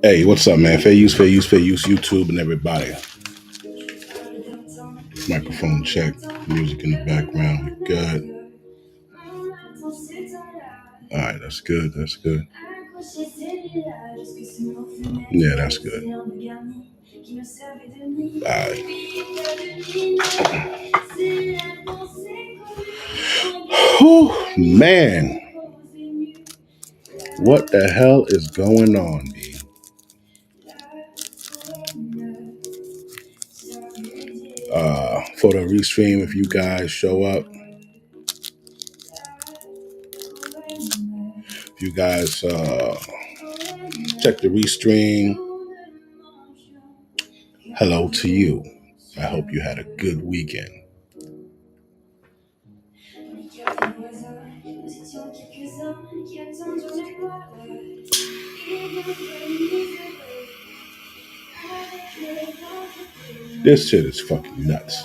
Hey, what's up, man? Fair use, YouTube, and everybody. Microphone check, music in the background. We good. All right, that's good. That's good. Yeah, that's good. All right. Whew, man, what the hell is going on, B? For the restream, if you guys show up, if you guys check the restream, hello to you. I hope you had a good weekend. This shit is fucking nuts.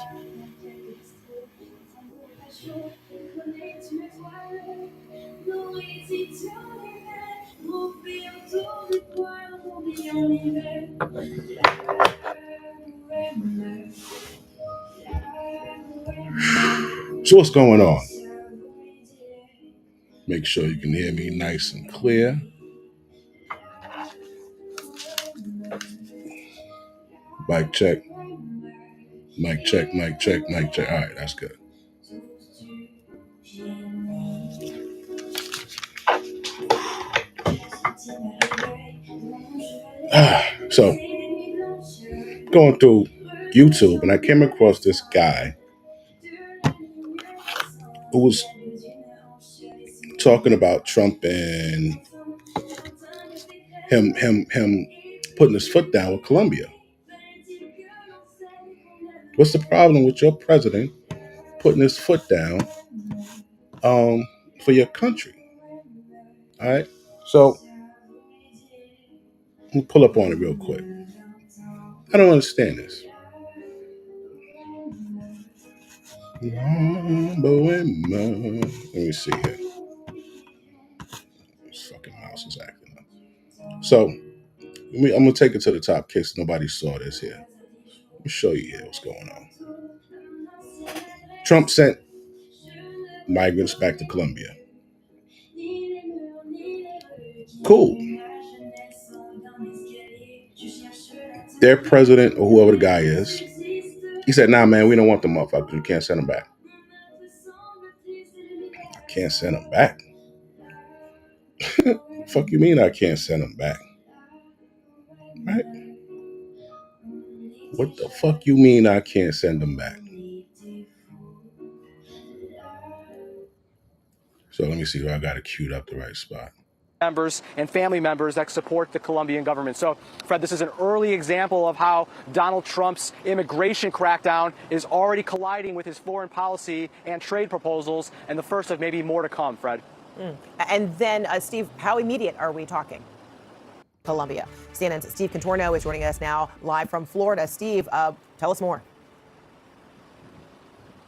So what's going on? Make sure you can hear me nice and clear. Mic check. Mic check, mic check, mic check. All right, that's good. So, going through YouTube, and I came across this guy who was talking about Trump and him putting his foot down with Colombia. What's the problem with your president putting his foot down for your country? All right. So let me pull up on it real quick. I don't understand this. Let me see here. This fucking mouse is acting up. So I'm gonna take it to the top in case nobody saw this here. Let me show you here what's going on. Trump sent migrants back to Colombia. Cool. Their president, or whoever the guy is, he said, nah, man, we don't want the motherfuckers. You can't send them back. I can't send them back? Fuck you mean I can't send them back? Right? What the fuck you mean I can't send them back? So let me see if I got it queued up the right spot. Members and family members that support the Colombian government. So, Fred, this is an early example of how Donald Trump's immigration crackdown is already colliding with his foreign policy and trade proposals, and the first of maybe more to come, Fred. And then, Steve, how immediate are we talking? Colombia. CNN's Steve Contorno is joining us now live from Florida. Steve, tell us more.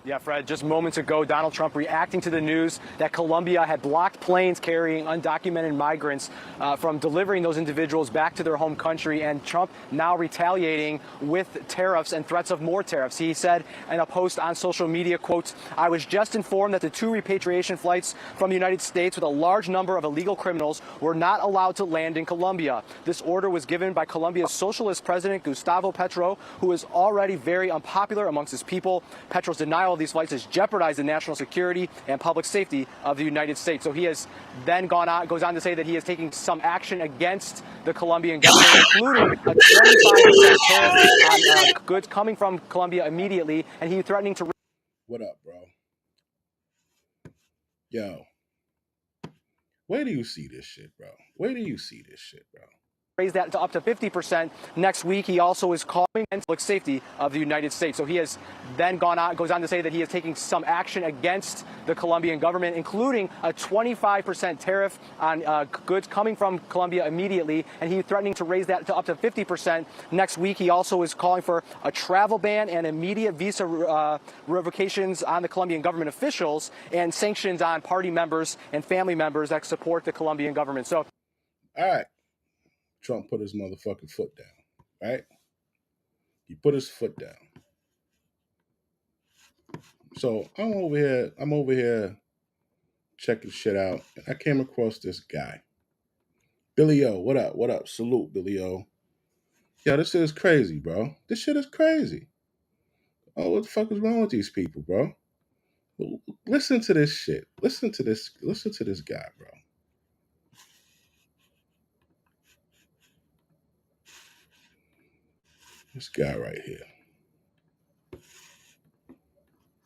Yeah, Fred, just moments ago, Donald Trump reacting to the news that Colombia had blocked planes carrying undocumented migrants from delivering those individuals back to their home country, and Trump now retaliating with tariffs and threats of more tariffs. He said in a post on social media, quote, "I was just informed that the 2 repatriation flights from the United States with a large number of illegal criminals were not allowed to land in Colombia. This order was given by Colombia's socialist president, Gustavo Petro, who is already very unpopular amongst his people. Petro's denial of these flights has jeopardized the national security and public safety of the United States." So he has then goes on to say that he is taking some action against the Colombian government, including a 25% tariff on goods coming from Colombia immediately, and he's threatening to. What up, bro? Yo, where do you see this shit, bro? Where do you see this shit, bro? Raise that to up to 50% next week. He also is calling for the public safety of the United States. So he has then goes on to say that he is taking some action against the Colombian government, including a 25% tariff on goods coming from Colombia immediately, and he's threatening to raise that to up to 50% next week. He also is calling for a travel ban and immediate visa revocations on the Colombian government officials and sanctions on party members and family members that support the Colombian government. So, all right. Trump put his motherfucking foot down, right? He put his foot down. So I'm over here checking shit out, and I came across this guy. Billy O, what up? What up? Salute, Billy O. Yo, this shit is crazy, bro. This shit is crazy. Oh, what the fuck is wrong with these people, bro? Listen to this shit. Listen to this guy, bro. This guy right here.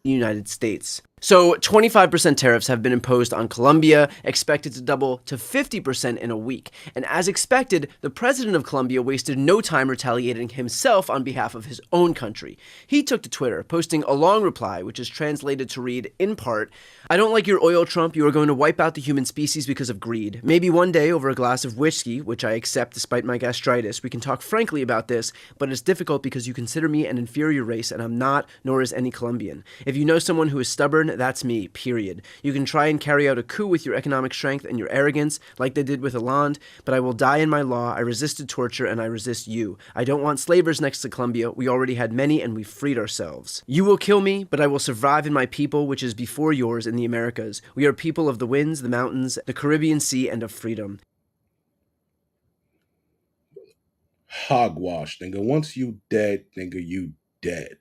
United States. So 25% tariffs have been imposed on Colombia, expected to double to 50% in a week. And as expected, the president of Colombia wasted no time retaliating himself on behalf of his own country. He took to Twitter, posting a long reply, which is translated to read, in part, "I don't like your oil, Trump. You are going to wipe out the human species because of greed. Maybe one day, over a glass of whiskey, which I accept despite my gastritis, we can talk frankly about this, but it's difficult because you consider me an inferior race, and I'm not, nor is any Colombian. If you know someone who is stubborn, that's me, period. You can try and carry out a coup with your economic strength and your arrogance, like they did with Hollande, but I will die in my law. I resisted torture, and I resist you. I don't want slavers next to Colombia. We already had many, and we freed ourselves. You will kill me, but I will survive in my people, which is before yours in the Americas. We are people of the winds, the mountains, the Caribbean Sea, and of freedom." Hogwash, nigga. Once you dead, nigga, you dead.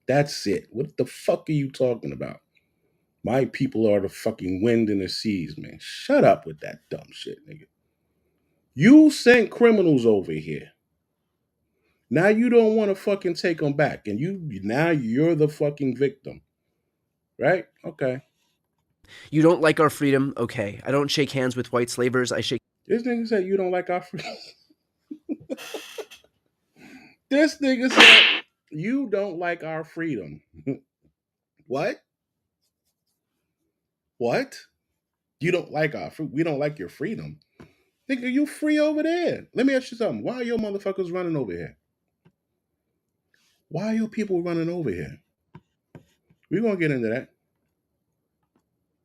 That's it. What the fuck are you talking about? My people are the fucking wind and the seas, man. Shut up with that dumb shit, nigga. You sent criminals over here. Now you don't want to fucking take them back, and now you're the fucking victim, right? Okay. You don't like our freedom? Okay. I don't shake hands with white slavers. I shake. This nigga said you don't like our freedom. This nigga said you don't like our freedom. What? What? You don't like our freedom? We don't like your freedom. Nigga, you free over there. Let me ask you something. Why are your motherfuckers running over here? Why are your people running over here? We're going to get into that.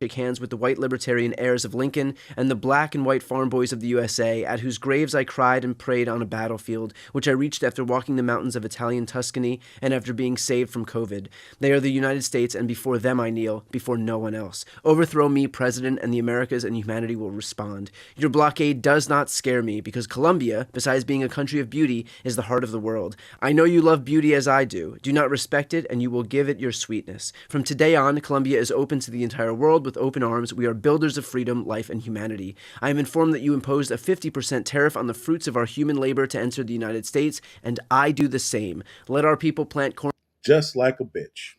Shake hands with the white libertarian heirs of Lincoln and the black and white farm boys of the USA, at whose graves I cried and prayed on a battlefield, which I reached after walking the mountains of Italian Tuscany and after being saved from COVID. They are the United States, and before them I kneel, before no one else. Overthrow me, President, and the Americas and humanity will respond. Your blockade does not scare me, because Colombia, besides being a country of beauty, is the heart of the world. I know you love beauty as I do. Do not respect it, and you will give it your sweetness. From today on, Colombia is open to the entire world with open arms. We are builders of freedom, life, and humanity. I am informed that you imposed a 50% tariff on the fruits of our human labor to enter the United States, and I do the same. Let our people plant corn. Just like a bitch.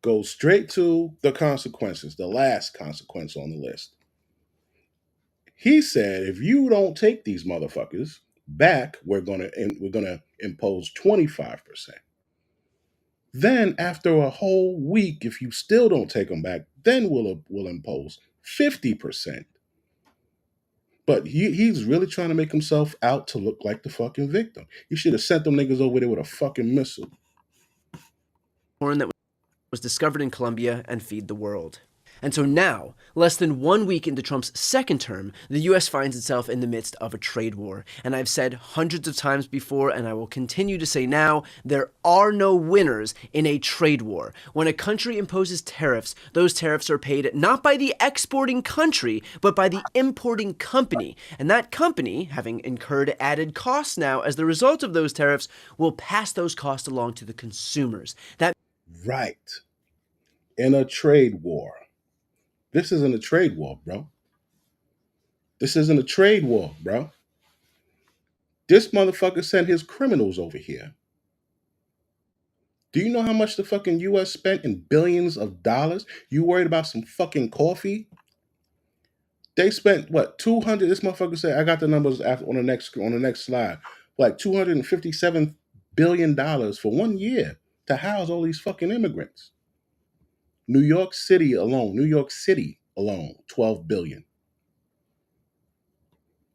Go straight to the consequences, the last consequence on the list. He said, if you don't take these motherfuckers back, we're gonna impose 25%. Then after a whole week, if you still don't take them back, then we'll impose 50%. But he's really trying to make himself out to look like the fucking victim. You should have sent them niggas over there with a fucking missile. Corn that was discovered in Colombia and feed the world. And so now, less than 1 week into Trump's second term, the U.S. finds itself in the midst of a trade war. And I've said hundreds of times before, and I will continue to say now, there are no winners in a trade war. When a country imposes tariffs, those tariffs are paid not by the exporting country, but by the importing company. And that company, having incurred added costs now as the result of those tariffs, will pass those costs along to the consumers. Right. In a trade war. This isn't a trade war, bro. This isn't a trade war, bro. This motherfucker sent his criminals over here. Do you know how much the fucking U.S. spent in billions of dollars? You worried about some fucking coffee? They spent, what, 200, this motherfucker said, I got the numbers on the next slide, like $257 billion for 1 year to house all these fucking immigrants. New York City alone, 12 billion.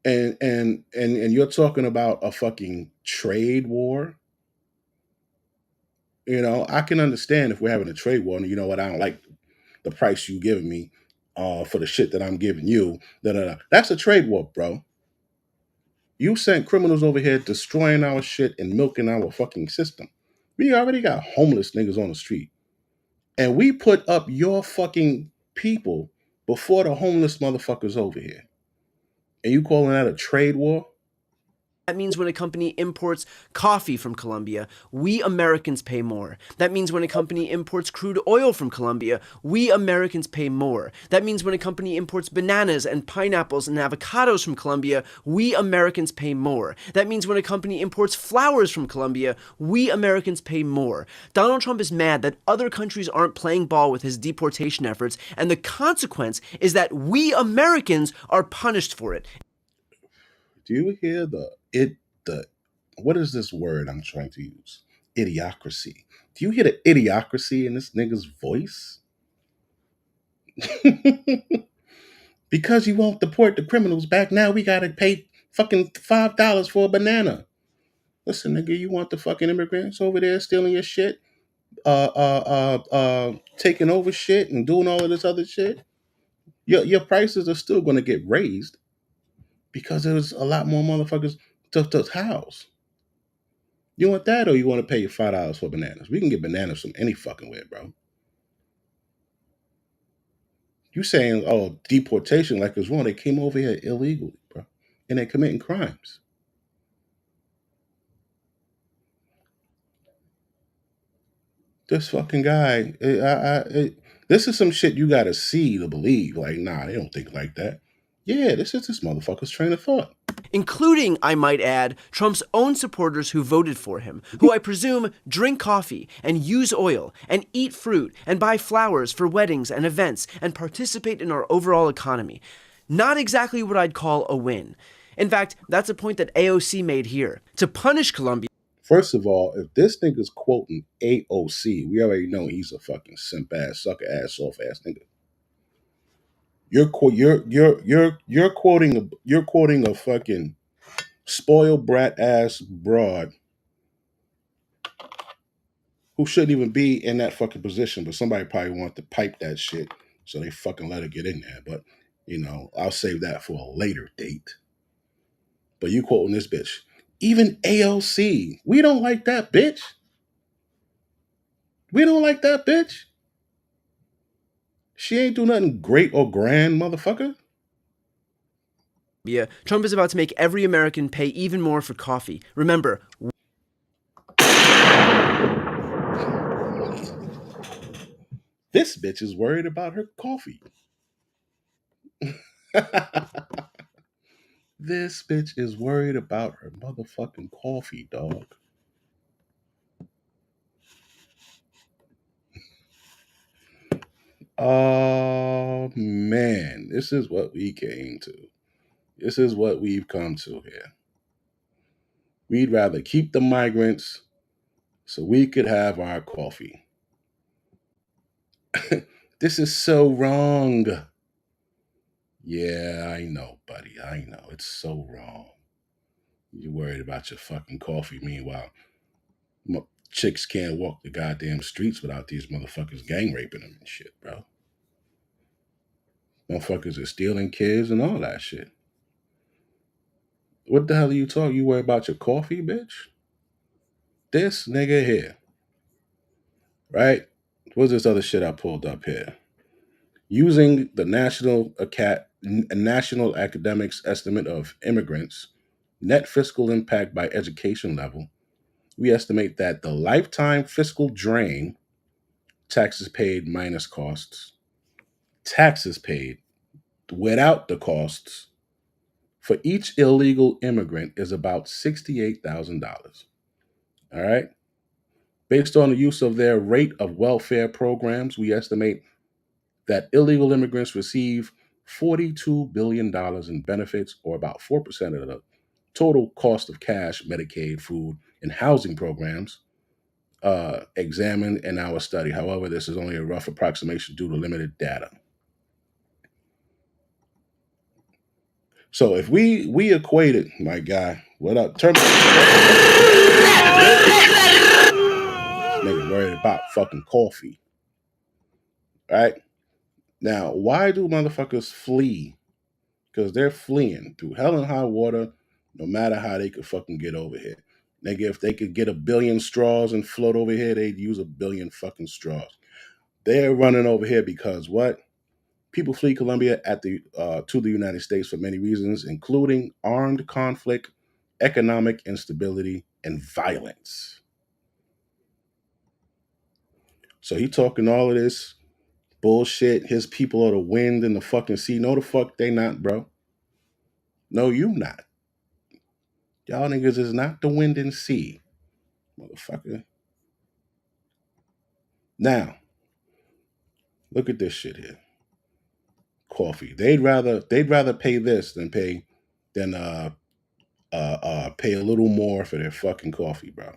And you're talking about a fucking trade war. You know, I can understand if we're having a trade war and you know what, I don't like the price you giving me for the shit that I'm giving you. That's a trade war, bro. You sent criminals over here destroying our shit and milking our fucking system. We already got homeless niggas on the street. And we put up your fucking people before the homeless motherfuckers over here. And you calling that a trade war? That means when a company imports coffee from Colombia, we Americans pay more. That means when a company imports crude oil from Colombia, we Americans pay more. That means when a company imports bananas and pineapples and avocados from Colombia, we Americans pay more. That means when a company imports flowers from Colombia, we Americans pay more. Donald Trump is mad that other countries aren't playing ball with his deportation efforts, and the consequence is that we Americans are punished for it. Do you hear the what is this word I'm trying to use? Idiocracy. Do you hear the idiocracy in this nigga's voice? Because you won't deport the criminals back, now we gotta pay fucking $5 for a banana. Listen, nigga, you want the fucking immigrants over there stealing your shit, taking over shit and doing all of this other shit? Your prices are still gonna get raised because there's a lot more motherfuckers to house. You want that, or you want to pay your $5 for bananas? We can get bananas from any fucking way, bro. You saying, oh, deportation like it's wrong? They came over here illegally, bro, and they're committing crimes. This fucking guy, this is some shit you gotta see to believe. Like, nah, they don't think like that. Yeah, this is this motherfucker's train of thought. Including, I might add, Trump's own supporters who voted for him, who I presume drink coffee and use oil and eat fruit and buy flowers for weddings and events and participate in our overall economy. Not exactly what I'd call a win. In fact, that's a point that AOC made here. To punish Colombia. First of all, if this nigga's quoting AOC, we already know he's a fucking simp ass, sucker ass, soft ass nigga. You're quoting a fucking spoiled brat ass broad who shouldn't even be in that fucking position, but somebody probably wanted to pipe that shit, so they fucking let her get in there. But I'll save that for a later date. But you quoting this bitch. Even AOC, we don't like that bitch. We don't like that bitch. She ain't do nothing great or grand, motherfucker. Trump is about to make every American pay even more for coffee. Remember, this bitch is worried about her coffee. This bitch is worried about her motherfucking coffee, dog. Oh, man. This is what we came to. This is what we've come to here. We'd rather keep the migrants so we could have our coffee. This is so wrong. Yeah, I know, buddy. I know. It's so wrong. You're worried about your fucking coffee. Meanwhile, chicks can't walk the goddamn streets without these motherfuckers gang raping them and shit, bro. Motherfuckers are stealing kids and all that shit. What the hell are you talking? You worry about your coffee, bitch? This nigga here. Right? What's this other shit I pulled up here? Using the National Academics Estimate of Immigrants, net fiscal impact by education level, we estimate that the lifetime fiscal drain, taxes paid minus costs, taxes paid without the costs, for each illegal immigrant is about $68,000. All right? Based on the use of their rate of welfare programs, we estimate that illegal immigrants receive $42 billion in benefits, or about 4% of the total cost of cash, Medicaid, food, and housing programs examined in our study. However, this is only a rough approximation due to limited data. So if we equated, my guy, what up? Nigga worried about fucking coffee. Right? Now, why do motherfuckers flee? Because they're fleeing through hell and high water No matter how they could fucking get over here. Nigga, if they could get 1 billion straws and float over here, they'd use 1 billion fucking straws. They're running over here because what? People flee Colombia to the United States for many reasons, including armed conflict, economic instability, and violence. So he talking all of this bullshit. His people are the wind and the fucking sea. No, the fuck they not, bro. No, you not. Y'all niggas is not the wind and sea, motherfucker. Now, look at this shit here. Coffee. They'd rather pay this than pay a little more for their fucking coffee, bro.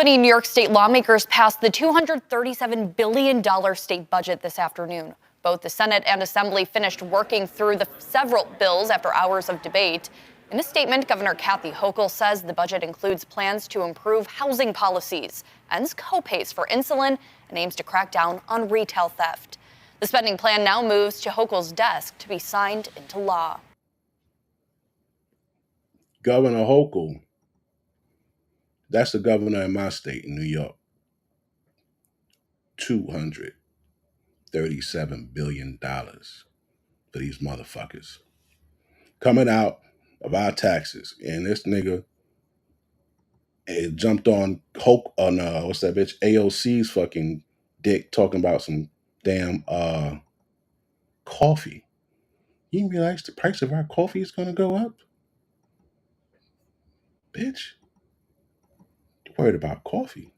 New York State lawmakers passed the $237 billion state budget this afternoon. Both the Senate and Assembly finished working through the several bills after hours of debate. In a statement, Governor Kathy Hochul says the budget includes plans to improve housing policies, ends co-pays for insulin, and aims to crack down on retail theft. The spending plan now moves to Hochul's desk to be signed into law. Governor Hochul, that's the governor in my state, in New York. $237 billion for these motherfuckers. Coming out of our taxes. And this nigga jumped on what's that bitch? AOC's fucking dick talking about some damn coffee. You didn't realize the price of our coffee is gonna go up? Bitch. You're worried about coffee.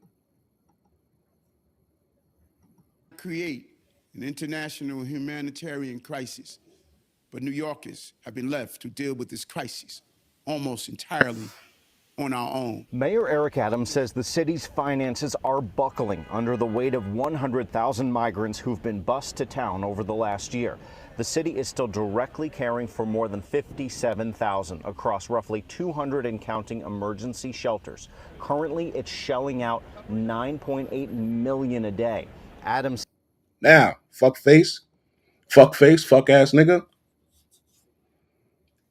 Create an international humanitarian crisis, but New Yorkers have been left to deal with this crisis almost entirely on our own. Mayor Eric Adams says the city's finances are buckling under the weight of 100,000 migrants who've been bused to town over the last year. The city is still directly caring for more than 57,000 across roughly 200 and counting emergency shelters. Currently, it's shelling out $9.8 million a day. Adams. Now, fuck ass nigga.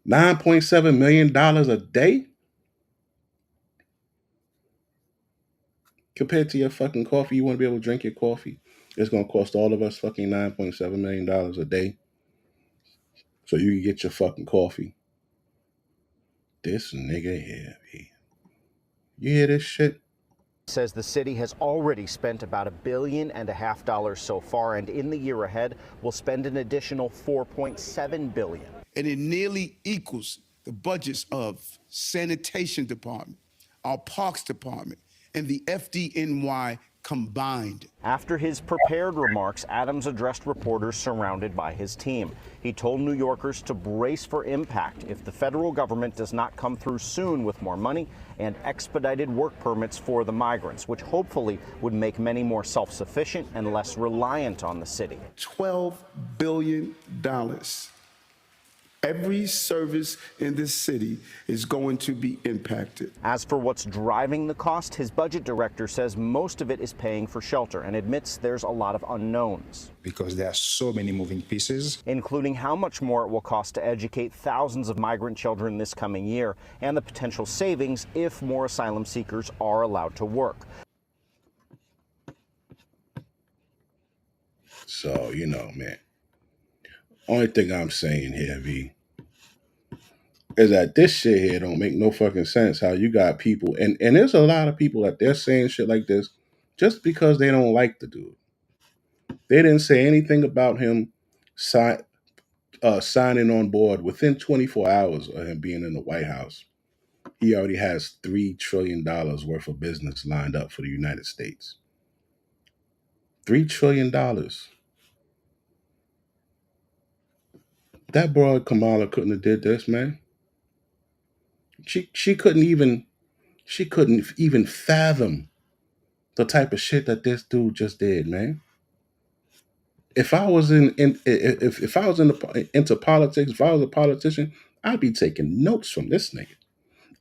$9.7 million a day? Compared to your fucking coffee, you want to be able to drink your coffee. It's going to cost all of us fucking $9.7 million a day so you can get your fucking coffee. This nigga here, you hear this shit? Says the city has already spent about $1.5 billion so far, and in the year ahead will spend an additional $4.7 billion. And it nearly equals the budgets of sanitation department, our parks department, and the FDNY combined. After his prepared remarks, Adams addressed reporters surrounded by his team. He told New Yorkers to brace for impact if the federal government does not come through soon with more money and expedited work permits for the migrants, which hopefully would make many more self-sufficient and less reliant on the city. $12 billion. Every service in this city is going to be impacted. As for what's driving the cost, his budget director says most of it is paying for shelter and admits there's a lot of unknowns. Because there are so many moving pieces. Including how much more it will cost to educate thousands of migrant children this coming year and the potential savings if more asylum seekers are allowed to work. So, man. Only thing I'm saying here, V, is that this shit here don't make no fucking sense. How you got people, and there's a lot of people that they're saying shit like this just because they don't like the dude. They didn't say anything about him signing on board within 24 hours of him being in the White House. He already has $3 trillion worth of business lined up for the United States. $3 trillion. That broad Kamala couldn't have did this, man. She couldn't even fathom the type of shit that this dude just did, man. If I was into politics, if I was a politician, I'd be taking notes from this nigga.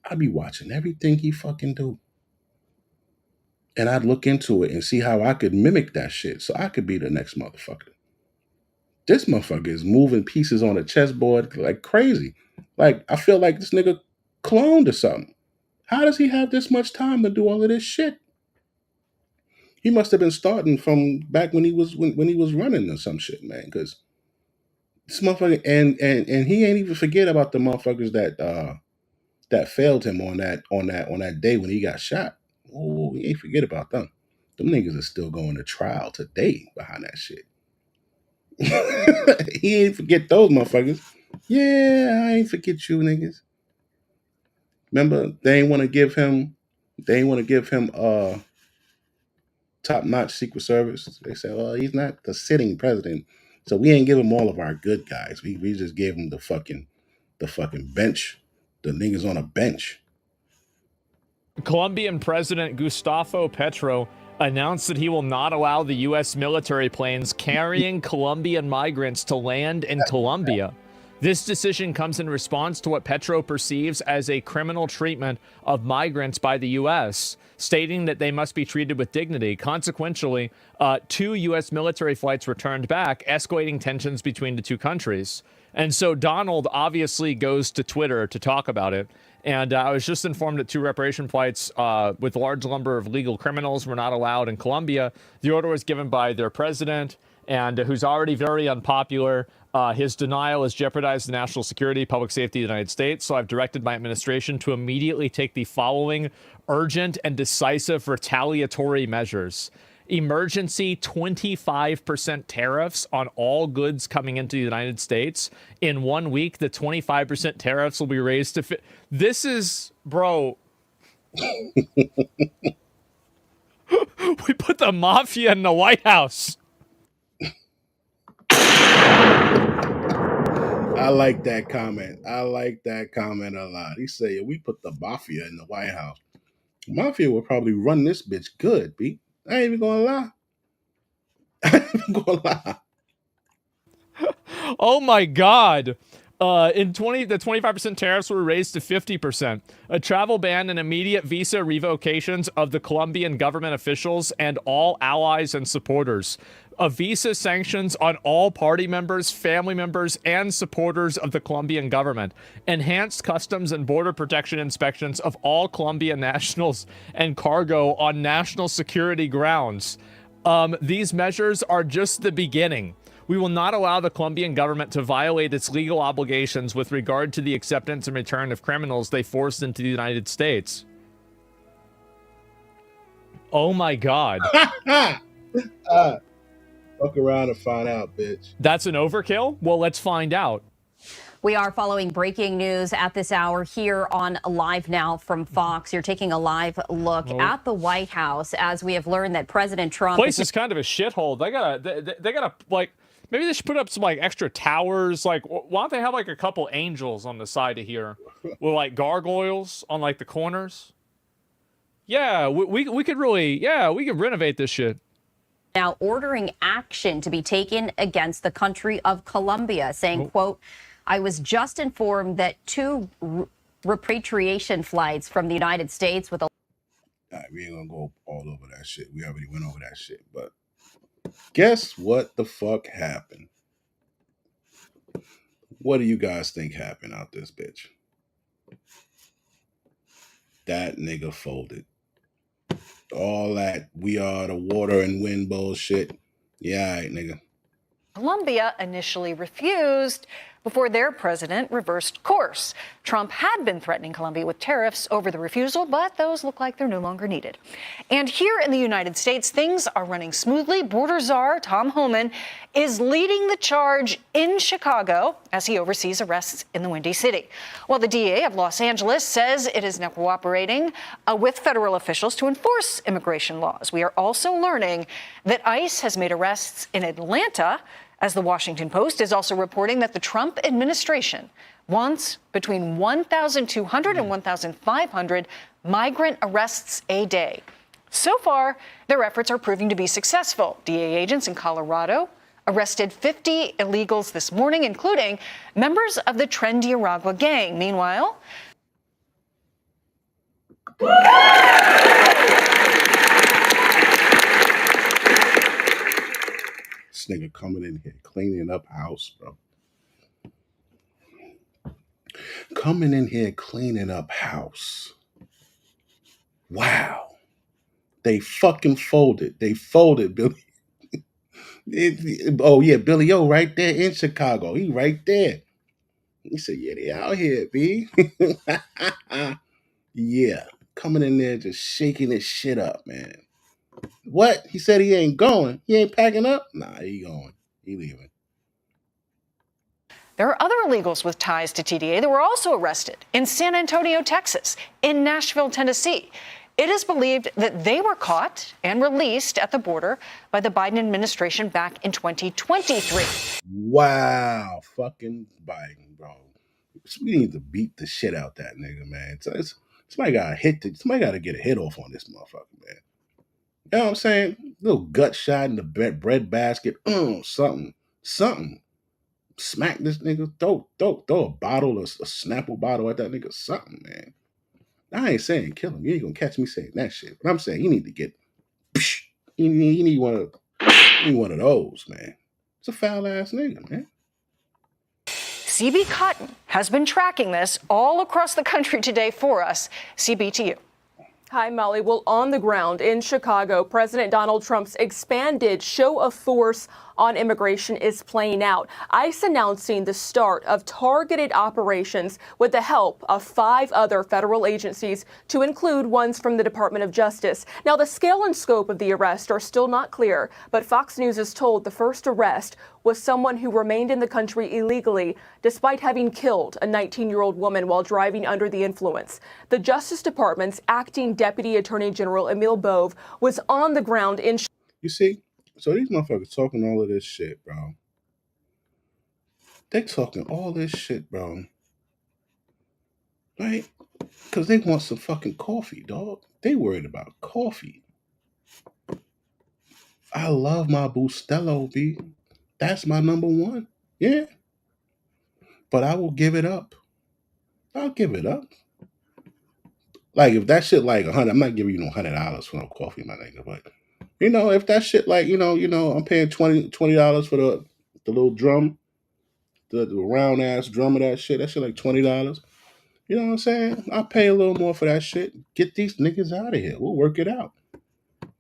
I'd be watching everything he fucking do. And I'd look into it and see how I could mimic that shit so I could be the next motherfucker. This motherfucker is moving pieces on a chessboard like crazy. Like, I feel like this nigga cloned or something. How does he have this much time to do all of this shit? He must have been starting from back when he was when he was running or some shit, man. Because this motherfucker, and he ain't even forget about the motherfuckers that failed him on that day when he got shot. Oh, he ain't forget about them. Them niggas are still going to trial today behind that shit. He ain't forget those motherfuckers. Yeah, I ain't forget you niggas. Remember, they ain't want to give him top-notch Secret Service. They said, well, he's not the sitting president, so we ain't give him all of our good guys. We just gave him the fucking bench, the niggas on a bench. Colombian President Gustavo Petro announced that he will not allow the U.S. military planes carrying Colombian migrants to land in Colombia. This decision comes in response to what Petro perceives as a criminal treatment of migrants by the U.S., stating that they must be treated with dignity. Consequently, 2 U.S. military flights returned back, escalating tensions between the two countries. And so Donald obviously goes to Twitter to talk about it. And I was just informed that 2 reparation flights with a large number of legal criminals were not allowed in Colombia. The order was given by their president, and who's already very unpopular. His denial has jeopardized the national security, public safety of the United States. So I've directed my administration to immediately take the following urgent and decisive retaliatory measures. Emergency 25% tariffs on all goods coming into the United States. In 1 week, the 25% tariffs will be raised to... This is, bro... We put the mafia in the White House. I like that comment. I like that comment a lot. He said, we put the mafia in the White House. Mafia will probably run this bitch good, B. I ain't even gonna lie. I ain't even gonna lie. Oh my God. The 25% tariffs were raised to 50%. A travel ban and immediate visa revocations of the Colombian government officials and all allies and supporters. A visa sanctions on all party members, family members, and supporters of the Colombian government. Enhanced customs and border protection inspections of all Colombian nationals and cargo on national security grounds. These measures are just the beginning. We will not allow the Colombian government to violate its legal obligations with regard to the acceptance and return of criminals they forced into the United States. Oh my God. Fuck around and find out, bitch. That's an overkill? Well, let's find out. We are following breaking news at this hour here on Live Now from Fox. You're taking a live look at the White House as we have learned that President Trump... Place is kind of a shithole. They gotta like, maybe they should put up some like extra towers. Like, why don't they have like a couple angels on the side of here with like gargoyles on like the corners? Yeah, we could really, we could renovate this shit. Now ordering action to be taken against the country of Colombia, saying, quote, I was just informed that 2 repatriation flights from the United States with a... All right, we ain't gonna go all over that shit. We already went over that shit. But guess what the fuck happened? What do you guys think happened out this bitch? That nigga folded. All that we are the water and wind bullshit. Yeah, all right, nigga. Colombia initially refused before their president reversed course. Trump had been threatening Colombia with tariffs over the refusal, but those look like they're no longer needed. And here in the United States, things are running smoothly. Border czar Tom Homan is leading the charge in Chicago as he oversees arrests in the Windy City. While the DA of Los Angeles says it is now cooperating with federal officials to enforce immigration laws. We are also learning that ICE has made arrests in Atlanta, as the Washington Post is also reporting that the Trump administration wants between 1,200 and 1,500 migrant arrests a day. So far, their efforts are proving to be successful. DEA agents in Colorado arrested 50 illegals this morning, including members of the Trendy Aragua gang. Meanwhile, This nigga coming in here cleaning up house, bro. Coming in here cleaning up house. Wow. They fucking folded. They folded, Billy. Oh, yeah, Billy O right there in Chicago. He right there. He said, yeah, they out here, B. Yeah. Coming in there just shaking this shit up, man. What? He said he ain't going. He ain't packing up? Nah, he going. He leaving. There are other illegals with ties to TDA that were also arrested in San Antonio, Texas, in Nashville, Tennessee. It is believed that they were caught and released at the border by the Biden administration back in 2023. Wow. Fucking Biden, bro. We need to beat the shit out that nigga, man. Somebody gotta get a hit off on this motherfucker, man. You know what I'm saying? Little gut shot in the bread basket. Something. Smack this nigga. Throw a bottle, a Snapple bottle at that nigga. Something, man. I ain't saying kill him. You ain't gonna catch me saying that shit. But I'm saying he need to get. You need one of those, man. It's a foul ass nigga, man. CB Cotton has been tracking this all across the country today for us. CB to you. Hi, Molly. Well, on the ground in Chicago, President Donald Trump's expanded show of force on immigration is playing out. ICE announcing the start of targeted operations with the help of 5 other federal agencies, to include ones from the Department of Justice. Now, the scale and scope of the arrest are still not clear, but Fox News is told the first arrest was someone who remained in the country illegally despite having killed a 19-year-old woman while driving under the influence. The Justice Department's acting Deputy Attorney General Emil Bove was on the ground in... You see? So these motherfuckers talking all of this shit, bro. They talking all this shit, bro. Right? Because they want some fucking coffee, dog. They worried about coffee. I love my Bustelo, B. That's my number one. Yeah. But I will give it up. I'll give it up. Like, if that shit like $100, I'm not giving you no $100 for no coffee, my nigga. But, you know, if that shit like, you know, I'm paying $20 for the little drum, the round ass drum of that shit like $20. You know what I'm saying? I'll pay a little more for that shit. Get these niggas out of here. We'll work it out.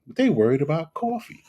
But they worried about coffee.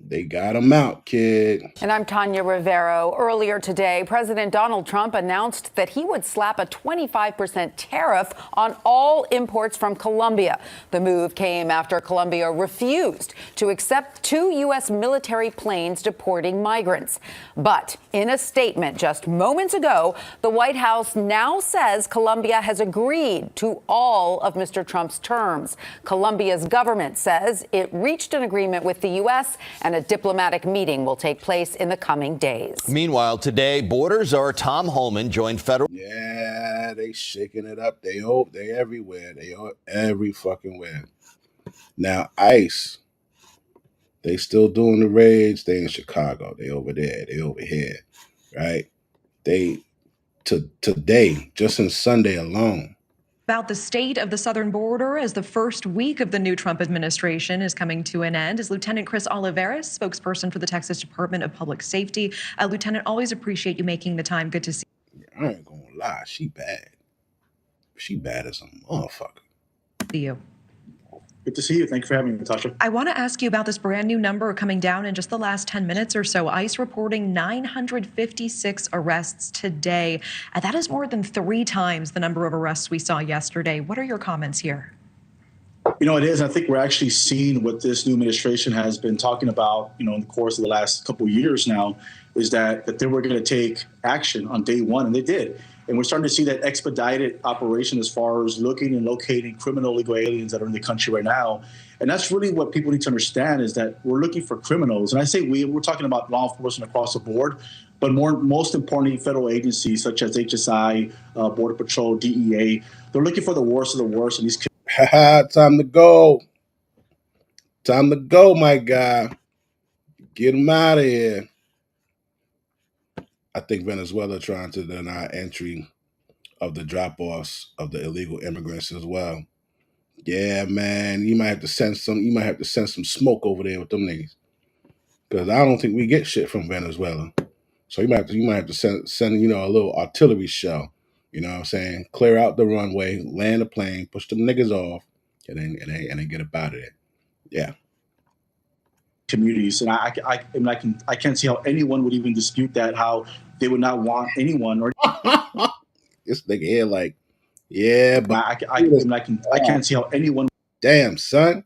They got him out, kid. And I'm Tanya Rivero. Earlier today, President Donald Trump announced that he would slap a 25% tariff on all imports from Colombia. The move came after Colombia refused to accept 2 U.S. military planes deporting migrants. But in a statement just moments ago, the White House now says Colombia has agreed to all of Mr. Trump's terms. Colombia's government says it reached an agreement with the U.S. and a diplomatic meeting will take place in the coming days. Meanwhile, today, border czar Tom Homan joined federal. Yeah, they shaking it up. They everywhere. They are every fucking where. Now, ICE, they still doing the raids. They in Chicago. They over there. They over here, right? Today, just in Sunday alone, about the state of the southern border as the first week of the new Trump administration is coming to an end is Lieutenant Chris Oliveras, spokesperson for the Texas Department of Public Safety. Lieutenant, always appreciate you making the time. Good to see you. I ain't gonna lie. She bad. She bad as a motherfucker. See you. Good to see you. Thank you for having me, Natasha. I want to ask you about this brand new number coming down in just the last 10 minutes or so. ICE reporting 956 arrests today. That is more than 3 times the number of arrests we saw yesterday. What are your comments here? You know, it is. I think we're actually seeing what this new administration has been talking about, in the course of the last couple of years now, is that they were going to take action on day one, and they did. And we're starting to see that expedited operation as far as looking and locating criminal illegal aliens that are in the country right now. And that's really what people need to understand, is that we're looking for criminals. And I say we're talking about law enforcement across the board, but most importantly, federal agencies such as HSI, Border Patrol, DEA. They're looking for the worst of the worst. And these time to go. Time to go, my guy. Get them out of here. I think Venezuela trying to deny entry of the drop-offs of the illegal immigrants as well. Yeah, man. You might have to send some smoke over there with them niggas. Because I don't think we get shit from Venezuela. So you might have to send a little artillery shell. You know what I'm saying? Clear out the runway, land the plane, push them niggas off, and then get up out of there. Yeah. Communities, and I can't see how anyone would even dispute that. How they would not want anyone or this nigga here, like, yeah, but I can't see how anyone. Damn, son.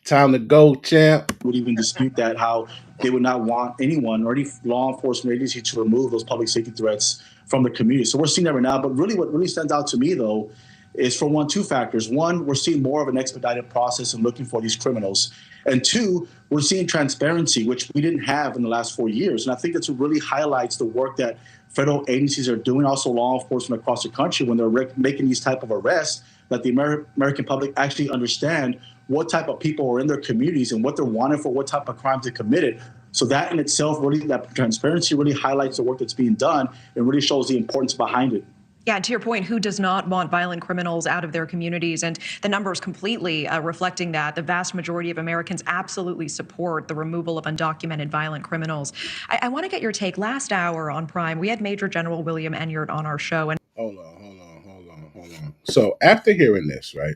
Time to go, champ. Would even dispute that. How they would not want anyone or any law enforcement agency to remove those public safety threats from the community. So we're seeing that right now. But really, what really stands out to me, though, is for one, two factors. One, we're seeing more of an expedited process in looking for these criminals. And two, we're seeing transparency, which we didn't have in the last 4 years. And I think that's what really highlights the work that federal agencies are doing, also law enforcement across the country, when they're making these type of arrests, that the American public actually understand what type of people are in their communities and what they're wanted for, what type of crimes they committed. So that in itself, really, that transparency really highlights the work that's being done and really shows the importance behind it. Yeah, to your point, who does not want violent criminals out of their communities? And the numbers completely reflecting that. The vast majority of Americans absolutely support the removal of undocumented violent criminals. I want to get your take. Last hour on Prime, we had Major General William Enyart on our show. And Hold on. So after hearing this, right?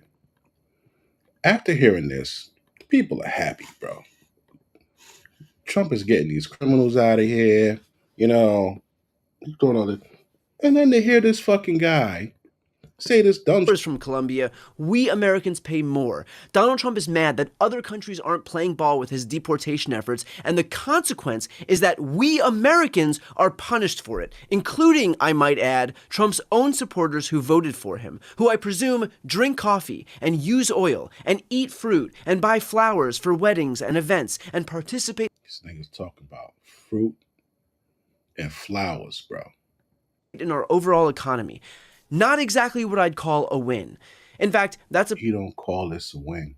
After hearing this, people are happy, bro. Trump is getting these criminals out of here. He's doing all this. And then they hear this fucking guy say this dumb shit. From Colombia, we Americans pay more. Donald Trump is mad that other countries aren't playing ball with his deportation efforts, and the consequence is that we Americans are punished for it, including, I might add, Trump's own supporters who voted for him, who I presume drink coffee and use oil and eat fruit and buy flowers for weddings and events and participate. This nigga's talking about fruit and flowers, bro. In our overall economy. Not exactly what I'd call a win. In fact, that's You don't call this a win.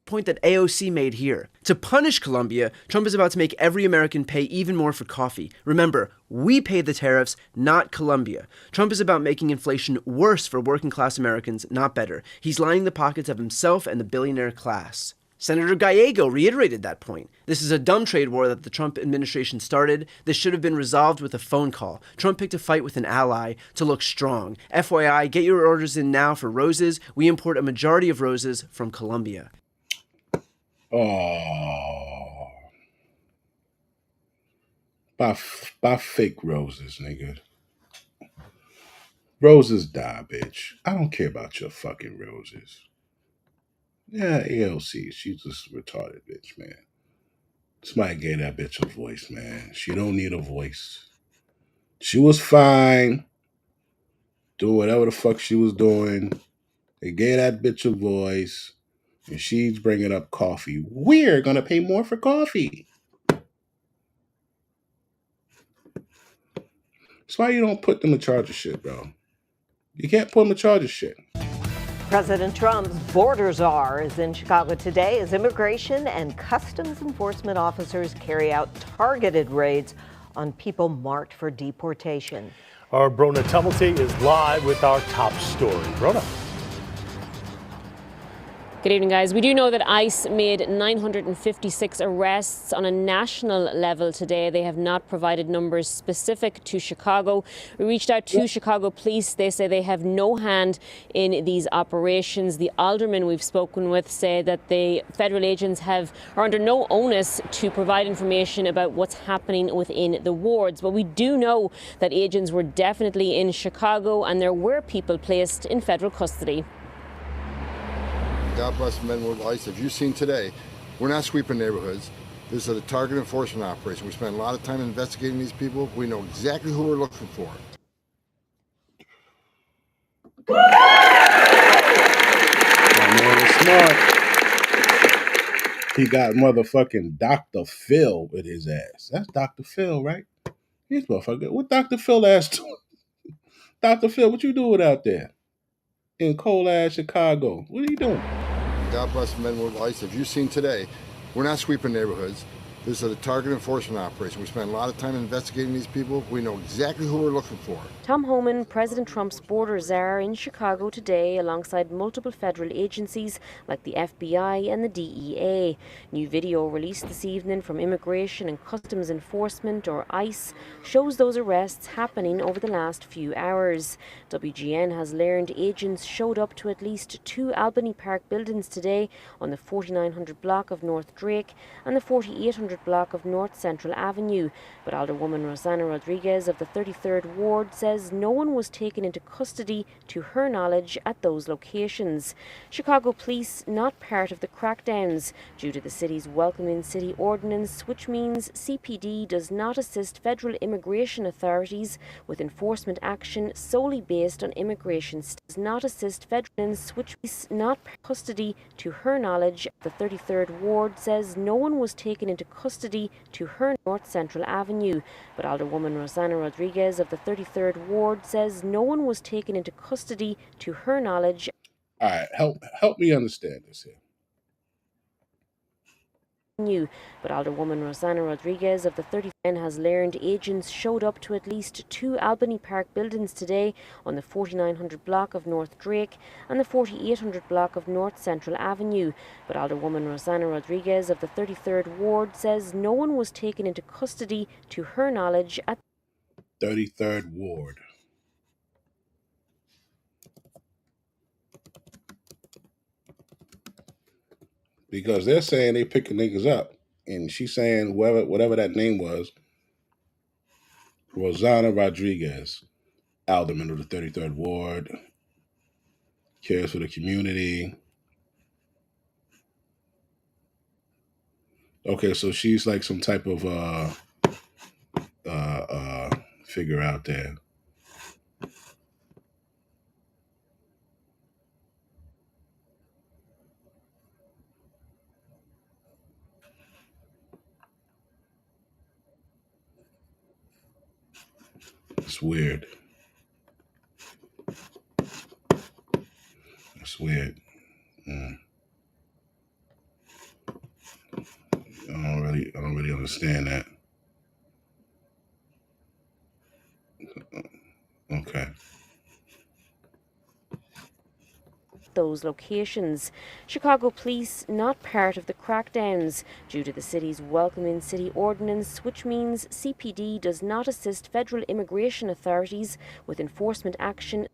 Point that AOC made here. To punish Colombia, Trump is about to make every American pay even more for coffee. Remember, we pay the tariffs, not Colombia. Trump is about making inflation worse for working class Americans, not better. He's lining the pockets of himself and the billionaire class. Senator Gallego reiterated that point. This is a dumb trade war that the Trump administration started. This should have been resolved with a phone call. Trump picked a fight with an ally to look strong. FYI, get your orders in now for roses. We import a majority of roses from Colombia. Oh. Buy fake roses, nigga. Roses die, bitch. I don't care about your fucking roses. Yeah, AOC, she's just retarded bitch, man. Somebody gave that bitch a voice, man. She don't need a voice. She was fine doing whatever the fuck she was doing. They gave that bitch a voice, and she's bringing up coffee. We're going to pay more for coffee. That's why you don't put them in charge of shit, bro. You can't put them in charge of shit. President Trump's border czar is in Chicago today as immigration and customs enforcement officers carry out targeted raids on people marked for deportation. Our Brona Tumulty is live with our top story. Brona. Good evening, guys. We do know that ICE made 956 arrests on a national level today. They have not provided numbers specific to Chicago. We reached out to Chicago police. They say they have no hand in these operations. The aldermen we've spoken with say that the federal agents are under no onus to provide information about what's happening within the wards. But we do know that agents were definitely in Chicago and there were people placed in federal custody. God bless the men with ICE. As you've seen today, we're not sweeping neighborhoods. This is a target enforcement operation. We spend a lot of time investigating these people. We know exactly who we're looking for. Smart. He got motherfucking Dr. Phil with his ass. That's Dr. Phil, right? He's motherfucker. What Dr. Phil ass doing? Dr. Phil, what you doing out there in cold ass Chicago? What are you doing? God bless the men with ICE. As you've seen today, we're not sweeping neighborhoods. This is a target enforcement operation. We spent a lot of time investigating these people. We know exactly who we're looking for. Tom Homan, President Trump's border czar, in Chicago today alongside multiple federal agencies like the FBI and the DEA. New video released this evening from Immigration and Customs Enforcement, or ICE, shows those arrests happening over the last few hours. WGN has learned agents showed up to at least 2 Albany Park buildings today on the 4900 block of North Drake and the 4800 block of North Central Avenue, but Alderwoman Rosanna Rodriguez of the 33rd Ward says no one was taken into custody to her knowledge at those locations. Chicago police not part of the crackdowns due to the city's Welcoming City Ordinance, which means CPD does not assist federal immigration authorities with enforcement action solely based on immigration. Does not assist federal, which is not custody to her knowledge. The 33rd Ward says no one was taken into custody to her North Central Avenue, but Alderwoman Rosanna Rodriguez of the 33rd Ward says no one was taken into custody to her knowledge. All right, help me understand this here. But Alderwoman Rosanna Rodriguez of the 30th has learned agents showed up to at least 2 Albany Park buildings today on the 4900 block of North Drake and the 4800 block of North Central Avenue. But Alderwoman Rosanna Rodriguez of the 33rd Ward says no one was taken into custody to her knowledge at 33rd Ward. Because they're saying they picking niggas up. And she's saying whatever that name was, Rosanna Rodriguez, alderman of the 33rd Ward, cares for the community. Okay, so she's like some type of figure out there. It's weird. It's weird. I don't really understand that. Okay. those locations. Chicago police not part of the crackdowns due to the city's Welcoming City Ordinance, which means CPD does not assist federal immigration authorities with enforcement action.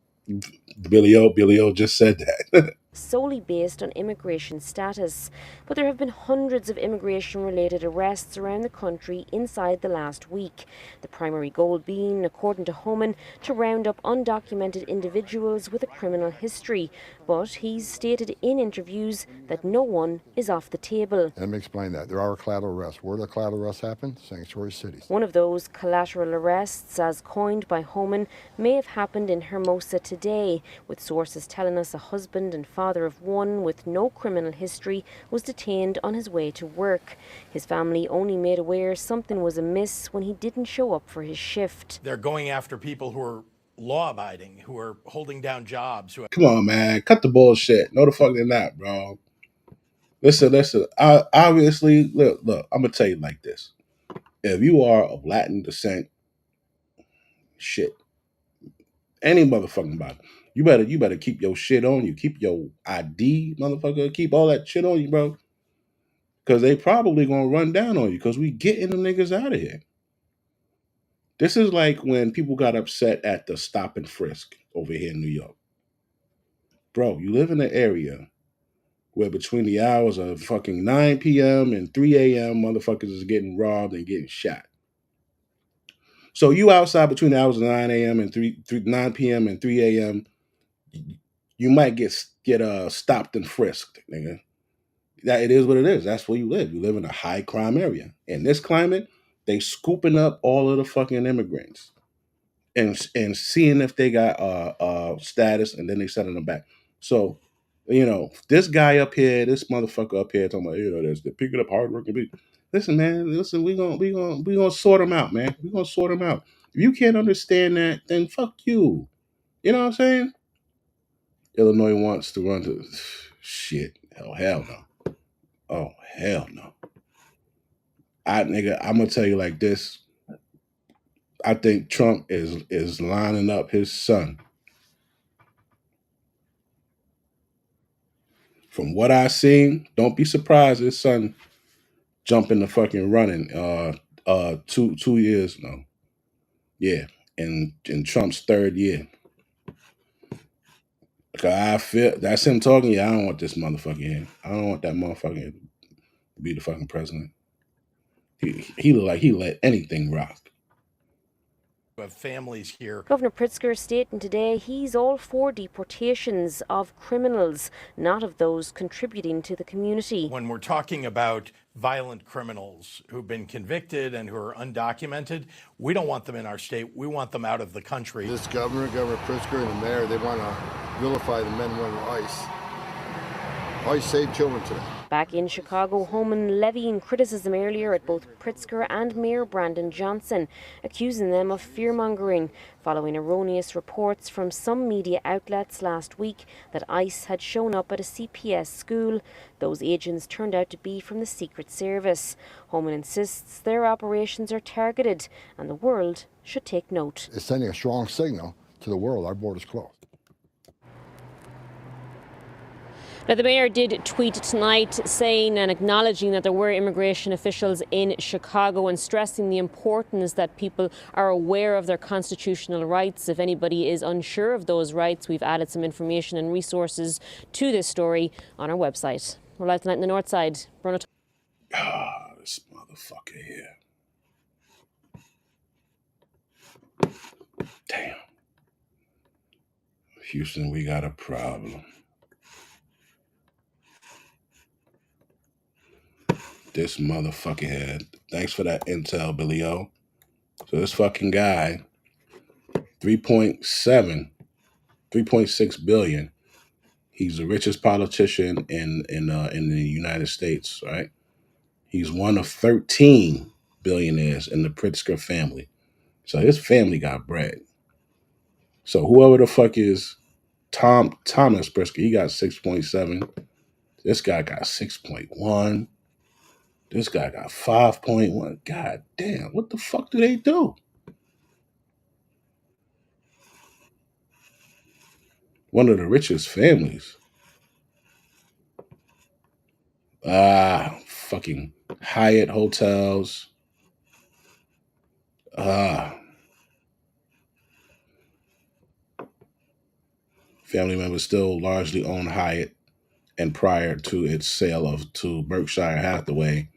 Billy O just said that. Solely based on immigration status. But there have been hundreds of immigration-related arrests around the country inside the last week. The primary goal being, according to Homan, to round up undocumented individuals with a criminal history. But he's stated in interviews that no one is off the table. Let me explain that. There are collateral arrests. Where do collateral arrests happen? Sanctuary cities. One of those collateral arrests, as coined by Homan, may have happened in Hermosa today, with sources telling us a husband and father of one with no criminal history was detained on his way to work. His family only made aware something was amiss when he didn't show up for his shift. They're going after people who are law-abiding, who are holding down jobs. Come on, man. Cut the bullshit. No, the fuck they're not, bro. Listen. Obviously, look, I'm going to tell you like this. If you are of Latin descent, shit, any motherfucking body, you better keep your shit on you. Keep your ID, motherfucker. Keep all that shit on you, bro. Because they probably going to run down on you because we getting them niggas out of here. This is like when people got upset at the stop and frisk over here in New York. Bro, you live in an area where between the hours of fucking 9 p.m. and 3 a.m., motherfuckers is getting robbed and getting shot. So you outside between the hours of 9 a.m. and 9 p.m. and 3 a.m., you might get stopped and frisked, nigga. That it is what it is. That's where you live. You live in a high crime area. In this climate, they scooping up all of the fucking immigrants and seeing if they got status, and then they sending them back. So, this guy up here, this motherfucker up here talking about, they're picking up hardworking people. Listen, man, we gonna sort them out, man. We gonna sort them out. If you can't understand that, then fuck you. You know what I'm saying? Illinois wants to run to shit. Hell no. Oh, hell no. Nigga, I'm gonna tell you like this. I think Trump is lining up his son. From what I seen, don't be surprised his son jump in the fucking running. 2 years no. Yeah, in Trump's third year. I feel that's him talking. Yeah, I don't want this motherfucker here. I don't want that motherfucker to be the fucking president. He look like he let anything rock. Have families here. Governor Pritzker stating today he's all for deportations of criminals, not of those contributing to the community. When we're talking about violent criminals who've been convicted and who are undocumented, we don't want them in our state. We want them out of the country. This Governor Pritzker, and the mayor, they want to vilify the men and women of ICE. ICE saved children today. Back in Chicago, Homan levying criticism earlier at both Pritzker and Mayor Brandon Johnson, accusing them of fear-mongering, following erroneous reports from some media outlets last week that ICE had shown up at a CPS school. Those agents turned out to be from the Secret Service. Homan insists their operations are targeted and the world should take note. It's sending a strong signal to the world our border's closed. Now, the mayor did tweet tonight saying and acknowledging that there were immigration officials in Chicago and stressing the importance that people are aware of their constitutional rights. If anybody is unsure of those rights, we've added some information and resources to this story on our website. We're live tonight in the North Side. Bruno. This motherfucker here. Damn. Houston, we got a problem. This motherfucker head. Thanks for that intel, Billy O. So this fucking guy, 3.6 billion. He's the richest politician in the United States, right? He's one of 13 billionaires in the Pritzker family. So his family got bread. So whoever the fuck is Thomas Pritzker, he got 6.7. This guy got 6.1. This guy got 5.1. God damn, what the fuck do they do? One of the richest families. Fucking Hyatt hotels. Family members still largely own Hyatt, and prior to its sale to Berkshire Hathaway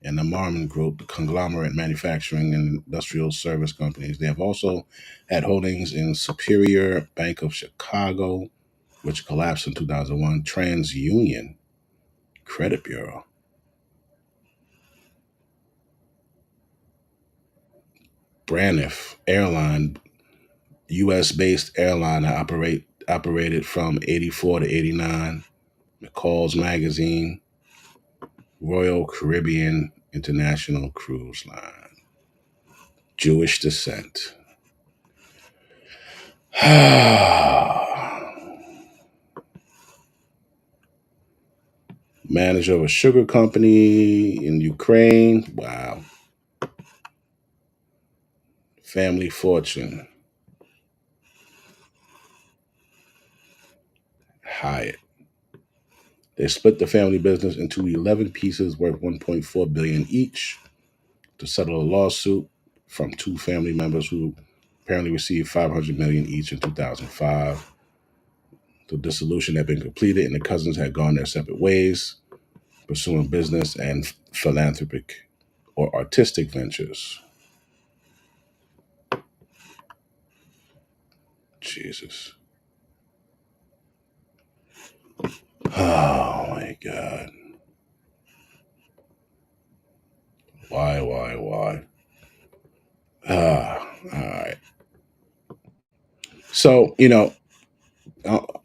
and the Marmon Group, the conglomerate manufacturing and industrial service companies. They have also had holdings in Superior, Bank of Chicago, which collapsed in 2001, TransUnion Credit Bureau, Braniff Airline, U.S.-based airline that operated from 84 to 89, McCall's Magazine, Royal Caribbean International Cruise Line, Jewish descent. Manager of a sugar company in Ukraine. Wow. Family fortune. Hyatt. They split the family business into 11 pieces worth $1.4 billion each to settle a lawsuit from two family members who apparently received $500 million each in 2005. The dissolution had been completed and the cousins had gone their separate ways, pursuing business and philanthropic or artistic ventures. Jesus. Oh my God. Why? All right. So, I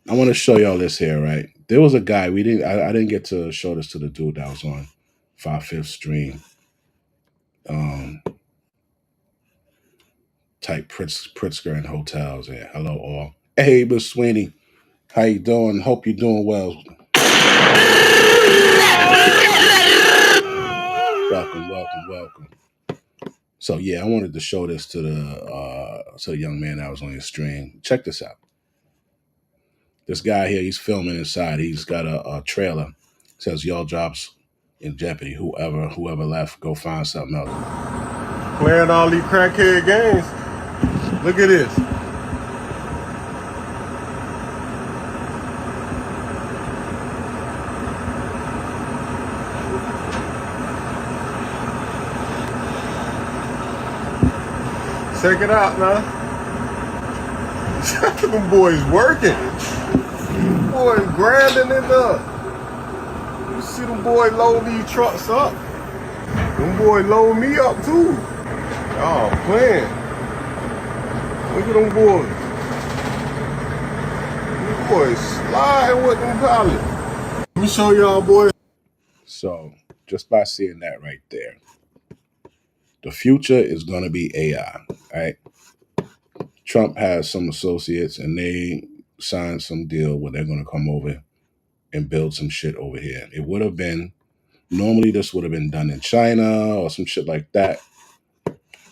want to show y'all this here, right? There was a guy, I didn't get to show this to the dude that was on 5/5 stream. Type Pritzker and hotels. Yeah, hello all. Hey, Miss Sweeney. How you doing? Hope you're doing well. Welcome. welcome. So yeah, I wanted to show this to the young man that was on your stream. Check this out. This guy here, he's filming inside. He's got a trailer. It says y'all jobs in jeopardy. Whoever left, go find something else. Playing all these crackhead games. Look at this. Check it out now. Them boys working. Boys grinding it up. You see them boys load these trucks up. Them boys load me up too. Oh, playing. Look at them boys. Them boys sliding with them pallets. Let me show y'all, boys. So just by seeing that right there, the future is going to be AI, right? Trump has some associates and they signed some deal where they're going to come over and build some shit over here. It would have been, normally this would have been done in China or some shit like that.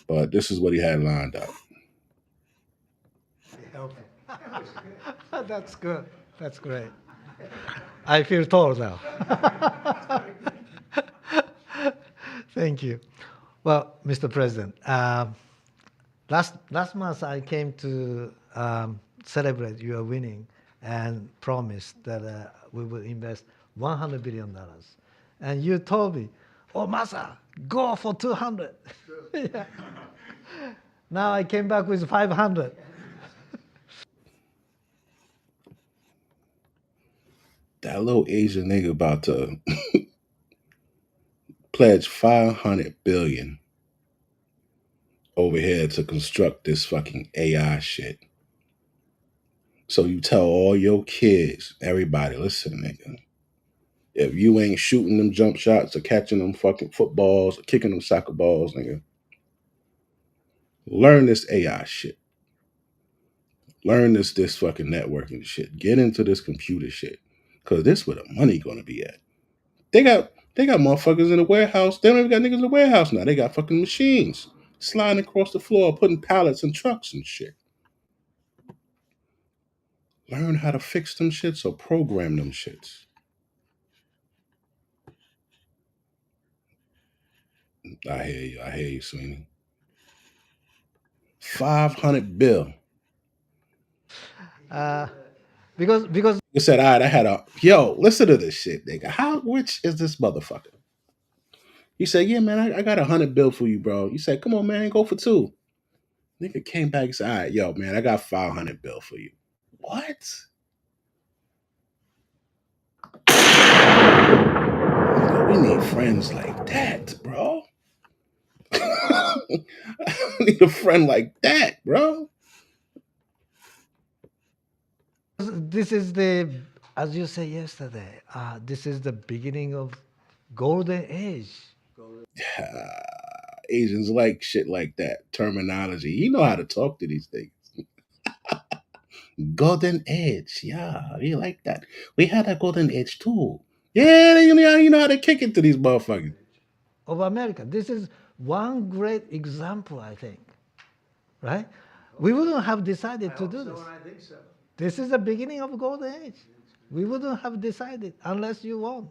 But this is what he had lined up. That's good. That's great. I feel tall now. Thank you. Well, Mr. President, last month I came to celebrate your winning and promised that we will invest $100 billion. And you told me, oh, Masa, go for 200. Yeah. Now I came back with 500. That little Asian nigga about to pledge $500 billion over here to construct this fucking AI shit. So you tell all your kids, everybody, listen, nigga, if you ain't shooting them jump shots or catching them fucking footballs or kicking them soccer balls, nigga, learn this AI shit. Learn this fucking networking shit. Get into this computer shit. Cause this where the money gonna be at. They got motherfuckers in the warehouse. They don't even got niggas in the warehouse now. They got fucking machines sliding across the floor, putting pallets in trucks and shit. Learn how to fix them shits or program them shits. I hear you, Sweeney. 500 bill. Because he said, all right, listen to this shit, nigga. How rich is this motherfucker? He said, yeah, man, I got 100 bill for you, bro. You said, come on, man, go for 2. Nigga came back and said, all right, yo, man, I got 500 bill for you. What? We need friends like that, bro. I need a friend like that, bro. This is as you said yesterday, this is the beginning of golden age. Asians like shit like that, terminology. You know how to talk to these things. Golden age, yeah, we like that. We had a golden age too. Yeah, you know how to kick it to these motherfuckers. Of America. This is one great example, I think. Right? We wouldn't have decided to do this. I think so. This is the beginning of golden age. We wouldn't have decided unless you won.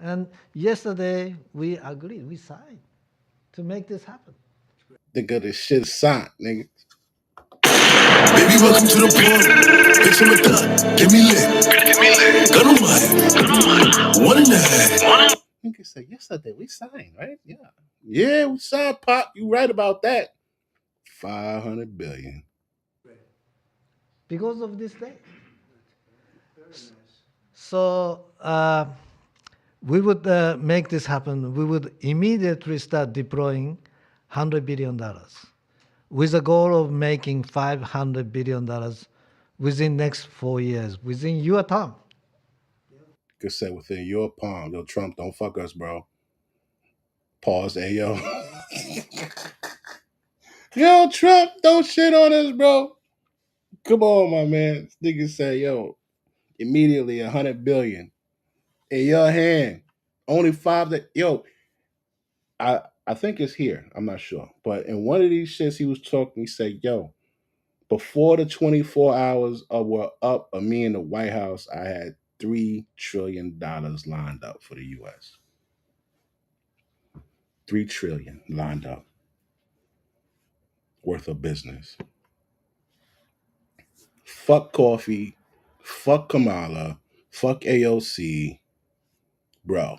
And yesterday we agreed, we signed to make this happen. Nigga, this shit signed, nigga. Baby, welcome to the party. Bitch, I'm a thug. Give me lit. Gun on my 1 and a half. Nigga said yesterday we signed, right? Yeah. Yeah, we signed, Pop. You right about that. 500 billion. Because of this day. So we would make this happen. We would immediately start deploying $100 billion with the goal of making $500 billion within next 4 years, within your term. Could say within your palm. Yo, Trump, don't fuck us, bro. Pause. Hey, yo. Yo, Trump, don't shit on us, bro. Come on, my man. This nigga say, yo, immediately $100 billion in your hand. Only 5 that, yo, I think it's here. I'm not sure. But in one of these shits, he was talking. He said, "Yo, before the 24 hours were up of me in the White House, I had $3 trillion lined up for the U.S. $3 trillion lined up worth of business. Fuck coffee. Fuck Kamala. Fuck AOC, bro.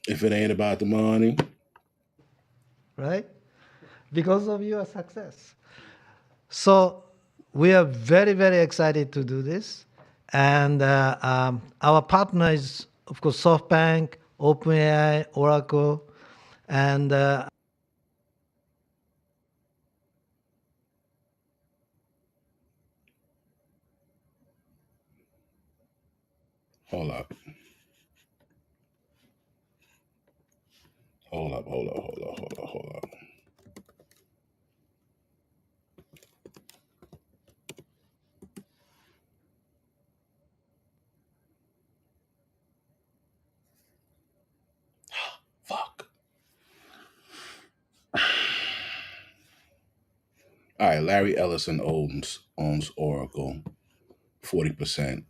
If it ain't about the money, right? Because of your success. So we are very, very excited to do this. And our partner is, of course, SoftBank, OpenAI, Oracle, and hold up. Hold up. Fuck. All right, Larry Ellison owns Oracle, 40%.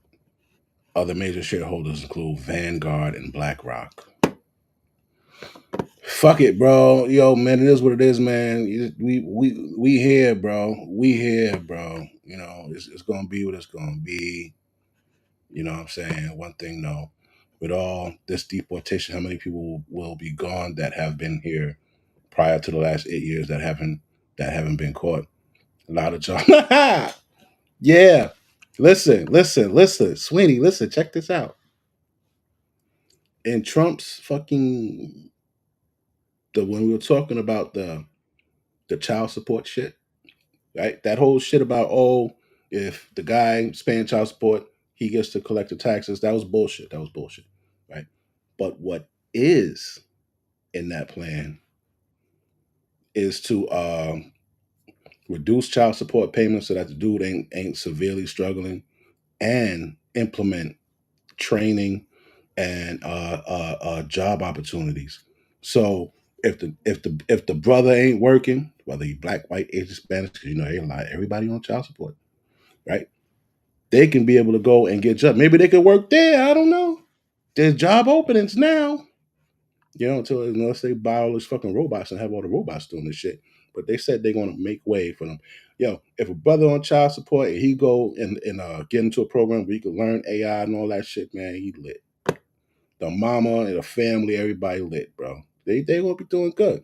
Other major shareholders include Vanguard and BlackRock. Fuck it, bro. Yo, man, it is what it is, man. We here, bro. We here, bro. You know, it's gonna be what it's gonna be. You know what I'm saying? One thing though, with all this deportation, how many people will be gone that have been here prior to the last 8 years that haven't been caught? A lot of y'all. Yeah. Listen. Sweeney, listen, check this out. In Trump's fucking when we were talking about the child support shit, right? That whole shit about, oh, if the guy's paying child support, he gets to collect the taxes. That was bullshit. Right? But what is in that plan is to reduce child support payments so that the dude ain't severely struggling, and implement training and job opportunities. So if the brother ain't working, whether he black, white, Asian, Spanish, because you know everybody on child support, right? They can be able to go and get jobs. Maybe they could work there. I don't know. There's job openings now. You know, unless they buy all these fucking robots and have all the robots doing this shit. But they said they're gonna make way for them. Yo, if a brother on child support and he go and get into a program where he can learn AI and all that shit, man, he lit. The mama and the family, everybody lit, bro. They gonna be doing good.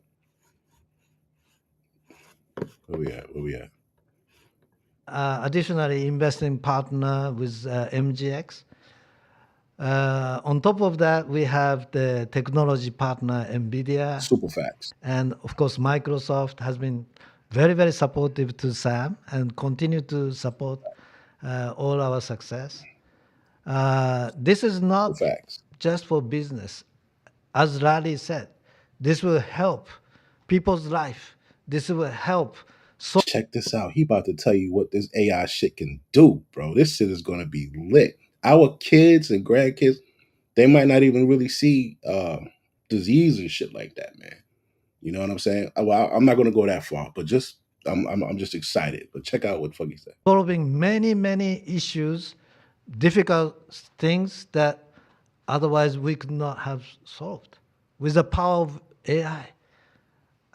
Where we at? additionally investing partner with MGX. On top of that, we have the technology partner NVIDIA. Superfacts. And of course, Microsoft has been very, very supportive to Sam and continue to support all our success. This is not just for business. As Raleigh said, this will help people's life. This will help. So check this out. He about to tell you what this AI shit can do, bro. This shit is gonna be lit. Our kids and grandkids, they might not even really see disease and shit like that, man. You know what I'm saying? Well, I'm not gonna go that far, but just I'm just excited. But check out what the fuck he said. Solving many, many issues, difficult things that otherwise we could not have solved with the power of AI.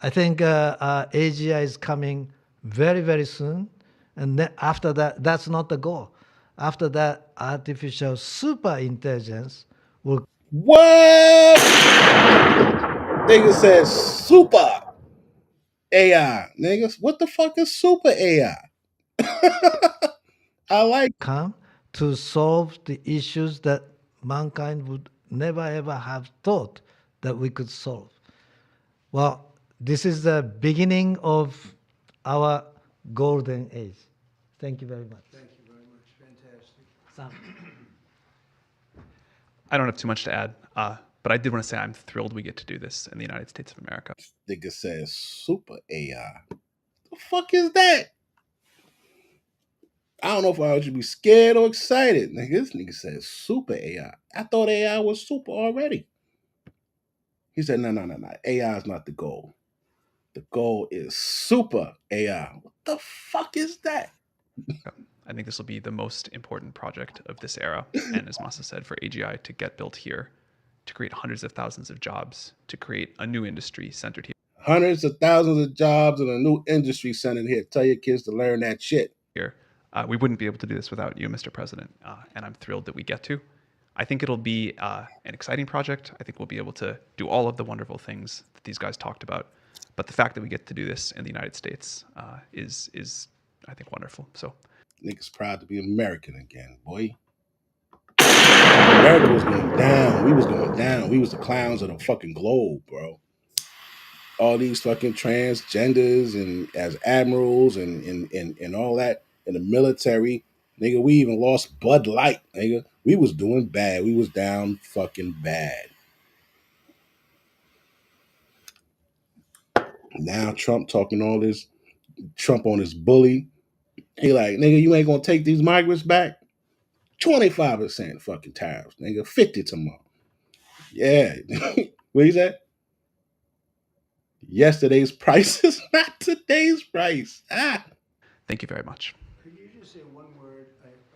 I think AGI is coming very, very soon. And then after that, that's not the goal. After that, artificial super intelligence will. What? Nigga said super AI. Niggas, what the fuck is super AI? I like come to solve the issues that mankind would never ever have thought that we could solve. Well, this is the beginning of our golden age. Thank you very much. Thank you very much. Fantastic. Sam. I don't have too much to add, but I did want to say I'm thrilled we get to do this in the United States of America. Nigga says super AI. The fuck is that? I don't know if I should be scared or excited. Nigga, this nigga says super AI. I thought AI was super already. He said, no. AI is not the goal. The goal is super AI. What the fuck is that? I think this will be the most important project of this era. And as Masa said, for AGI to get built here, to create hundreds of thousands of jobs, to create a new industry centered here. Hundreds of thousands of jobs and a new industry centered here. Tell your kids to learn that shit. Here, we wouldn't be able to do this without you, Mr. President. And I'm thrilled that we get to. I think it'll be an exciting project. I think we'll be able to do all of the wonderful things that these guys talked about. But the fact that we get to do this in the United States is I think, wonderful. So, niggas proud to be American again, boy. America was going down. We was going down. We was the clowns of the fucking globe, bro. All these fucking transgenders and as admirals and all that in the military. Nigga, we even lost Bud Light, nigga. We was doing bad. We was down fucking bad. Now Trump talking all this, Trump on his bully. He like, nigga, you ain't gonna take these migrants back? 25% fucking tariffs, nigga. 50 tomorrow. Yeah. What is that? Yesterday's price is not today's price. Thank you very much. Could you just say one word?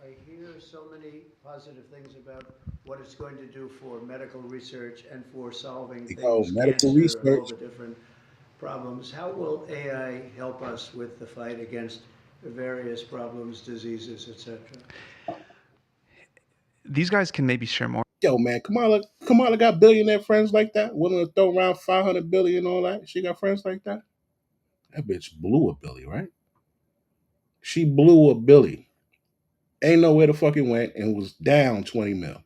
I hear so many positive things about what it's going to do for medical research and for solving things, medical cancer, research. all the different problems. How will AI help us with the fight against various problems, diseases, etc.? These guys can maybe share more. Yo, man, Kamala got billionaire friends like that. Willing to throw around $500 billion and all that. She got friends like that. That bitch blew a billy, right? She blew a billy. Ain't know where the fuck it went and was down 20 mil.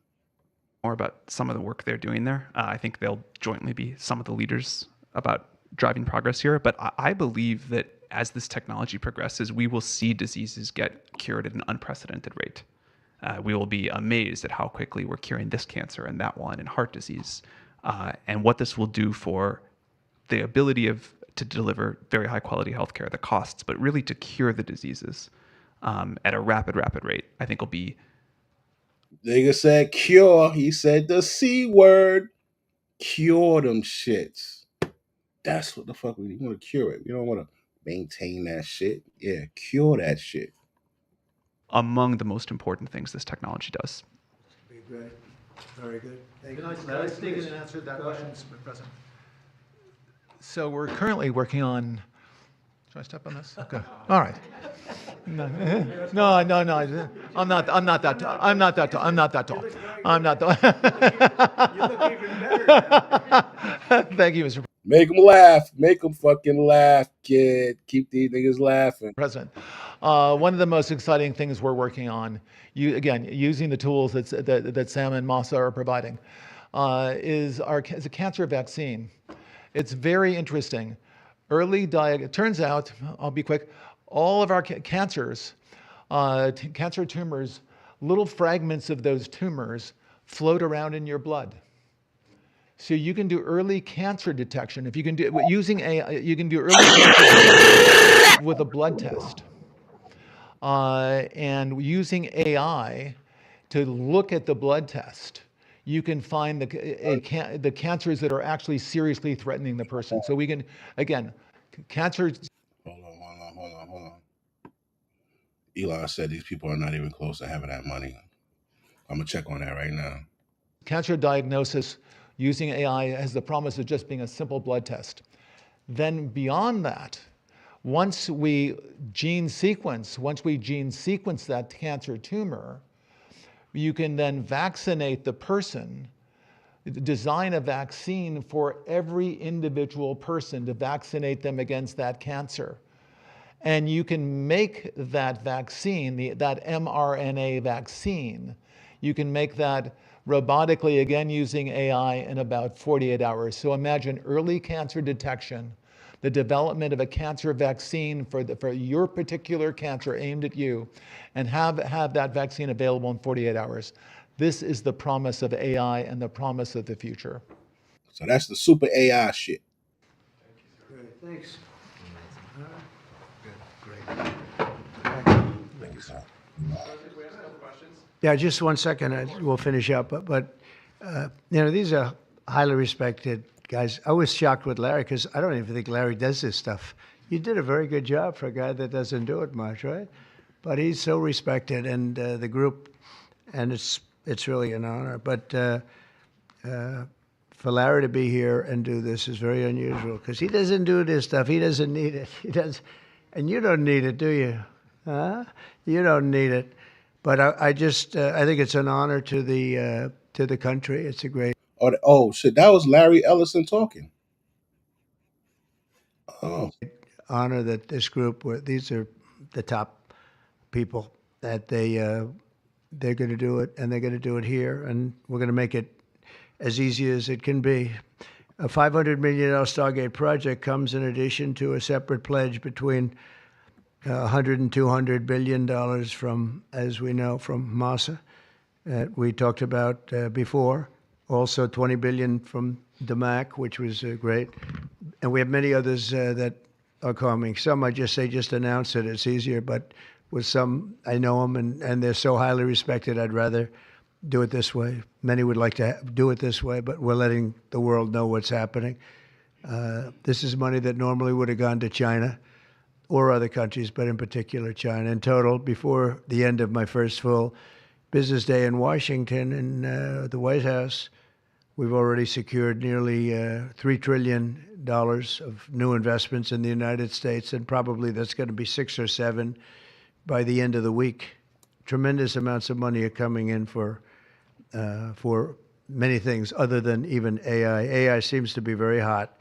More about some of the work they're doing there. I think they'll jointly be some of the leaders about driving progress here. But I believe that as this technology progresses, we will see diseases get cured at an unprecedented rate. We will be amazed at how quickly we're curing this cancer and that one and heart disease, and what this will do for the ability to deliver very high quality healthcare, the costs, but really to cure the diseases at a rapid rate. I think will be. Nigga said cure. He said the C word. Cure them shits. That's what the fuck we want to cure it. We don't want to maintain that shit. Yeah, cure that shit. Among the most important things this technology does. Be great. Very good. Thank you. Can I sneak in and answer that question, Mr. President? So we're currently working on. Should I step on this? Okay. All right. No. I'm not that tall. I'm not that tall. You look even better. Thank you, Mr. Make them laugh. Make them fucking laugh, kid. Keep these niggas laughing. President. One of the most exciting things we're working on, using the tools that Sam and Masa are providing, is a cancer vaccine. It's very interesting. It turns out, I'll be quick, all of our cancers, cancer tumors, little fragments of those tumors float around in your blood. So you can do early cancer detection. If you can do using AI, you can do early cancer detection with a blood test. And using AI to look at the blood test, you can find the cancers that are actually seriously threatening the person. So we can, again, cancer. Hold on. Elon said these people are not even close to having that money. I'm gonna check on that right now. Cancer diagnosis using AI has the promise of just being a simple blood test. Then beyond that, once we gene sequence that cancer tumor, you can then vaccinate the person, design a vaccine for every individual person to vaccinate them against that cancer. And you can make that vaccine, that mRNA vaccine, you can make that robotically, again using AI, in about 48 hours. So imagine early cancer detection, the development of a cancer vaccine for your particular cancer aimed at you, and have that vaccine available in 48 hours. This is the promise of AI and the promise of the future. So that's the super AI shit. Great, thanks. Great. Thank you, sir. Yeah, just 1 second. We'll finish up. But these are highly respected guys, I was shocked with Larry because I don't even think Larry does this stuff. You did a very good job for a guy that doesn't do it much, right? But he's so respected, and the group, and it's really an honor. But for Larry to be here and do this is very unusual because he doesn't do this stuff. He doesn't need it. He does, and you don't need it, do you? Huh? You don't need it. But I think it's an honor to the country. It's a great. Oh shit! That was Larry Ellison talking. Oh. Honor that this group, these are the top people, that they're going to do it, and they're going to do it here, and we're going to make it as easy as it can be. A $500 million Stargate project comes in addition to a separate pledge between $100 and $200 billion from, as we know, from Masa that we talked about before. Also $20 billion from DMAC, which was great. And we have many others that are coming. Some I just announce it. It's easier, but with some, I know them, and they're so highly respected, I'd rather do it this way. Many would like to do it this way, but we're letting the world know what's happening. This is money that normally would have gone to China or other countries, but in particular China. In total, before the end of my first full business day in Washington in the White House, we've already secured nearly $3 trillion of new investments in the United States, and probably that's going to be 6 or 7 by the end of the week. Tremendous amounts of money are coming in for many things other than even AI. AI seems to be very hot.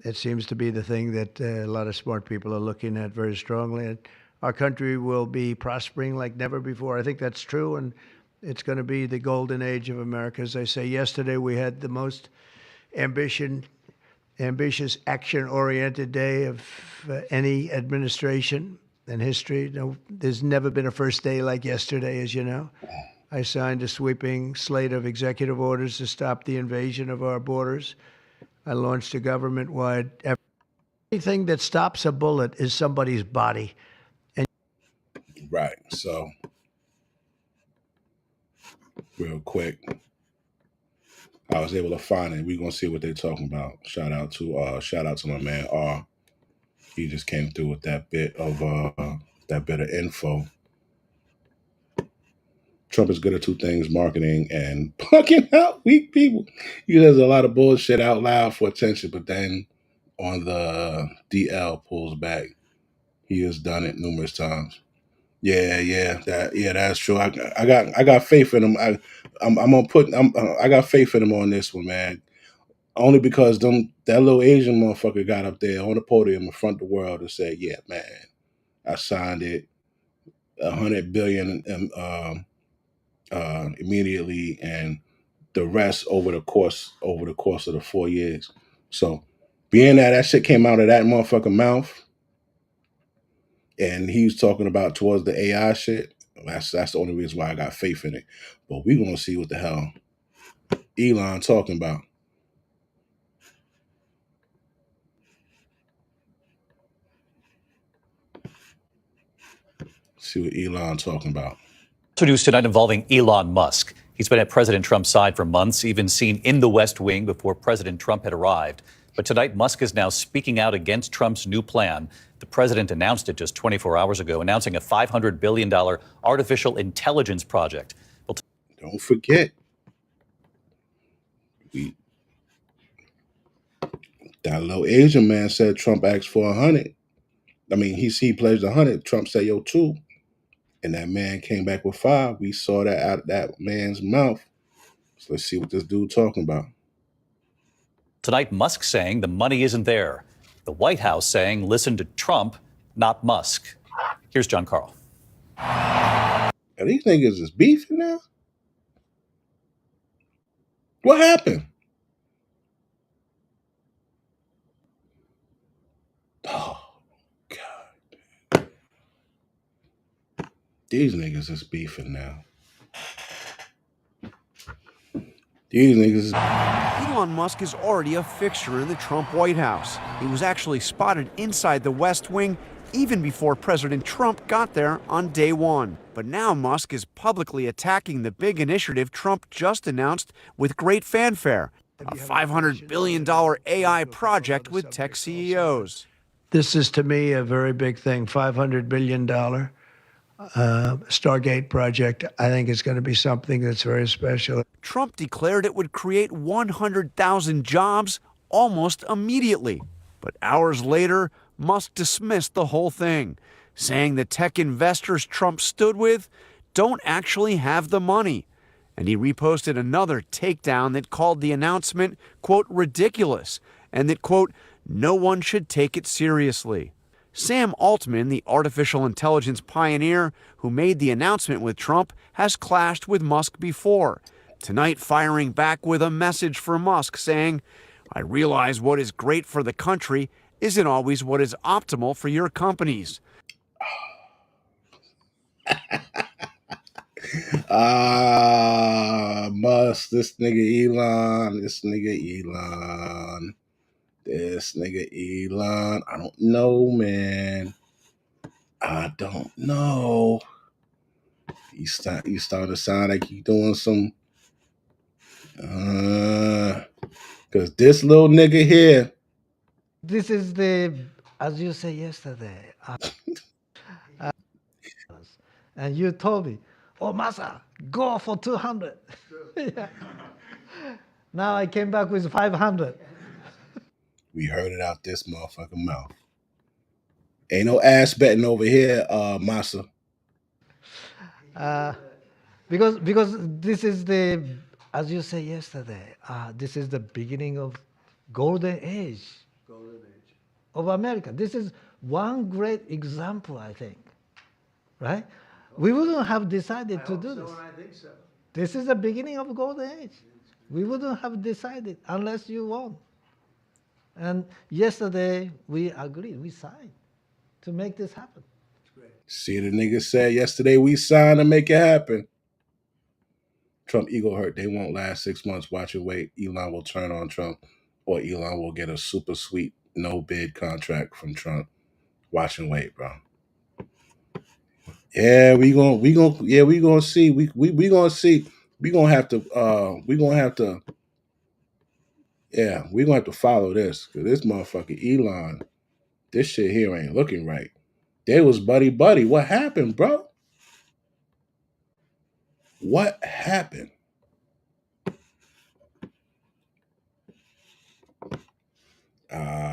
It seems to be the thing that a lot of smart people are looking at very strongly. And our country will be prospering like never before. I think that's true, and it's going to be the golden age of America. As I say, yesterday we had the most ambitious, action-oriented day of any administration in history. No, there's never been a first day like yesterday, as you know. I signed a sweeping slate of executive orders to stop the invasion of our borders. I launched a government-wide effort. Anything that stops a bullet is somebody's body. And right. So, real quick, I was able to find it. We're gonna see what they're talking about. Shout out to my man R. He just came through with that bit of info. Trump is good at two things: marketing and punking out weak people. He does a lot of bullshit out loud for attention, but then on the DL pulls back. He has done it numerous times. That's true. I got faith in him. I got faith in him on this one, man. Only because that little Asian motherfucker got up there on the podium in front of the world and said, "Yeah, man, I signed it, $100 billion immediately, and the rest over the course of the 4 years." So, being that shit came out of that motherfucker mouth, and he was talking about towards the AI shit, that's the only reason why I got faith in it. But we're gonna see what the hell Elon talking about. See what Elon talking about. News tonight involving Elon Musk. He's been at President Trump's side for months, even seen in the West Wing before President Trump had arrived. But tonight, Musk is now speaking out against Trump's new plan. The president announced it just 24 hours ago, announcing a $500 billion artificial intelligence project. Don't forget, that little Asian man said Trump asked for 100. I mean, he pledged 100. Trump said, "Yo, 2." And that man came back with 5. We saw that out of that man's mouth. So let's see what this dude talking about. Tonight, Musk saying the money isn't there. The White House saying listen to Trump, not Musk. Here's John Carl. Are these niggas just beefing now? What happened? Oh, God. These niggas is beefing now. These niggas. Elon Musk is already a fixture in the Trump White House. He was actually spotted inside the West Wing even before President Trump got there on day one. But now Musk is publicly attacking the big initiative Trump just announced with great fanfare. a $500 billion AI project with tech CEOs. This is, to me, a very big thing. $500 billion Stargate project. I think it's going to be something that's very special. Trump declared it would create 100,000 jobs almost immediately. But hours later, Musk dismissed the whole thing, saying the tech investors Trump stood with don't actually have the money. And he reposted another takedown that called the announcement, quote, ridiculous, and that, quote, no one should take it seriously. Sam Altman, the artificial intelligence pioneer who made the announcement with Trump, has clashed with Musk before, tonight firing back with a message for Musk saying, I realize what is great for the country isn't always what is optimal for your companies. Musk, this nigga Elon, this nigga Elon. I don't know, man. I don't know. You start to sound like you doing some because this little nigga here. This is the, as you said yesterday, and you told me, oh, Masa, go for 200. Yeah. Now I came back with 500. We heard it out this motherfucking mouth. Ain't no ass betting over here, Masa. Because this is the, as you said yesterday, this is the beginning of golden age of America. This is one great example, I think, right? We wouldn't have decided to do this. I think so. This is the beginning of golden age. We wouldn't have decided unless you won. And yesterday we agreed, we signed to make this happen. See, the nigga said yesterday we signed to make it happen. Trump ego hurt. They won't last 6 months. Watch and wait. Elon will turn on Trump, or Elon will get a super sweet no bid contract from Trump. Watch and wait, bro. Yeah, we gonna see. We gonna see. We're gonna have to follow this, because this motherfucker Elon, this shit here ain't looking right. They was buddy. What happened, bro? What happened?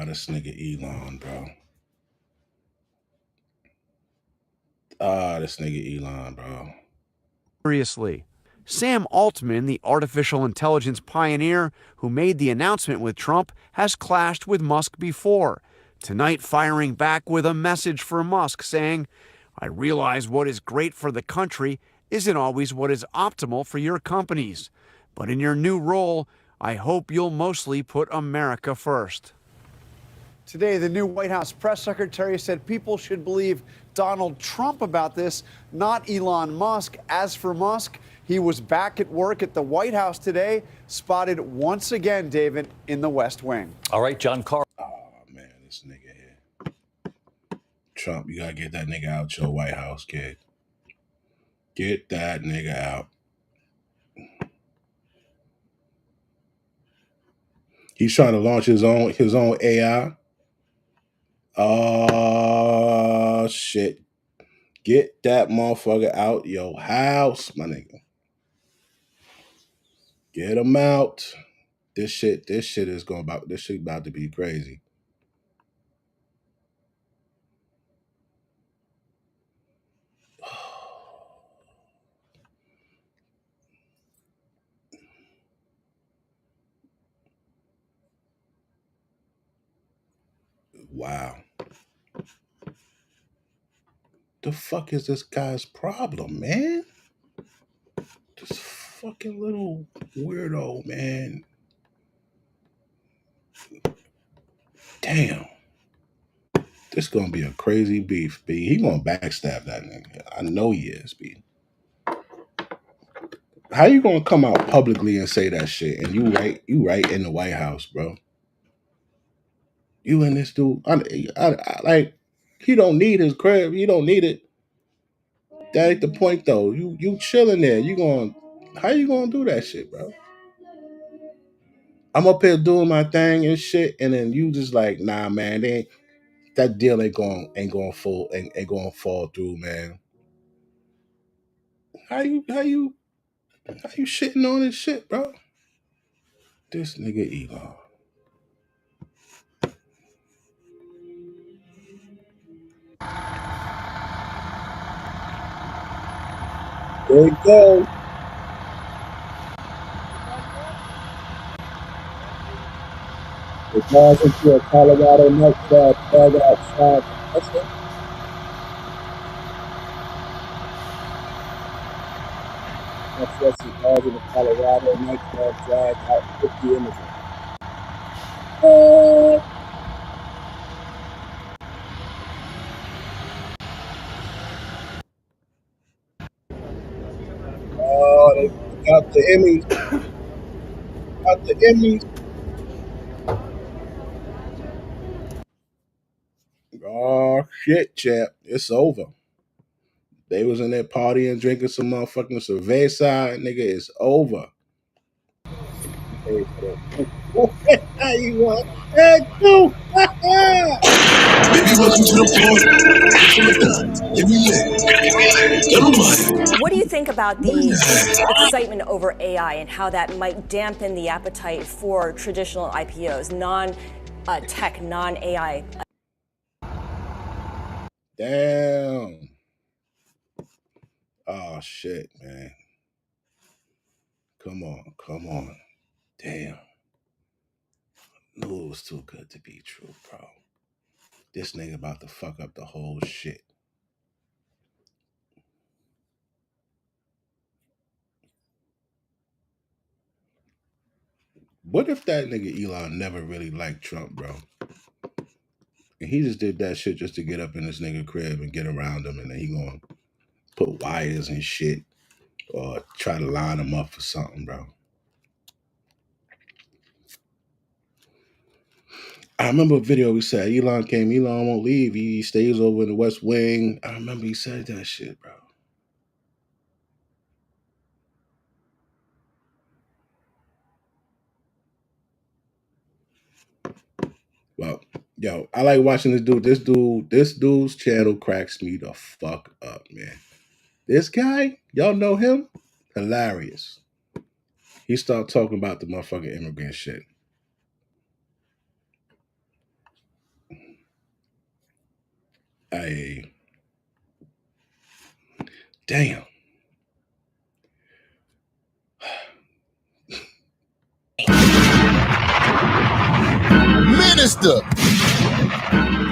This nigga Elon, bro. This nigga Elon, bro. Seriously. Sam Altman, the artificial intelligence pioneer who made the announcement with Trump, has clashed with Musk before, tonight firing back with a message for Musk saying, I realize what is great for the country isn't always what is optimal for your companies, but in your new role, I hope you'll mostly put America first. Today, the new White House press secretary said people should believe Donald Trump about this, not Elon Musk. As for Musk, he was back at work at the White House today, spotted once again, David, in the West Wing. All right, John Carl. Oh, man, this nigga here. Trump, you gotta get that nigga out your White House, kid. Get that nigga out. He's trying to launch his own AI. Oh, shit. Get that motherfucker out your house, my nigga. Get him out. This shit is about to be crazy. Wow. The fuck is this guy's problem, man? This fucking little weirdo, man. Damn. This gonna be a crazy beef, B. He gonna backstab that nigga. I know he is, B. How you gonna come out publicly and say that shit, and you right in the White House, bro? You and this dude, I like, he don't need his crib. He don't need it. That ain't the point, though. You chilling there. How you gonna do that shit, bro? I'm up here doing my thing and shit, and then you just like, nah, man, that deal ain't going fall through, man. How you shitting on this shit, bro? This nigga Elon. There you go. The guys into a Colorado nightclub drag outside. That's it. That's what the guys in the Colorado nightclub drag out 50 immigrants. Oh, they got the Emmys. Got the Emmys. Oh shit, champ. It's over. They was in there partying, drinking some motherfucking cerveza. Nigga, it's over. How you want that too? Baby, welcome to the party. What do you think about the excitement over AI and how that might dampen the appetite for traditional IPOs, non-tech, non-AI? Damn. Oh shit, man. Come on. Damn. Knew it was too good to be true, bro. This nigga about to fuck up the whole shit. What if that nigga Elon never really liked Trump, bro? And he just did that shit just to get up in this nigga crib and get around him, and then he gonna put wires and shit or try to line him up for something, bro. I remember a video we said Elon won't leave. He stays over in the West Wing. I remember he said that shit, bro. Well, yo, I like watching this dude. This dude's channel cracks me the fuck up, man. This guy, y'all know him? Hilarious. He started talking about the motherfucking immigrant shit. Damn.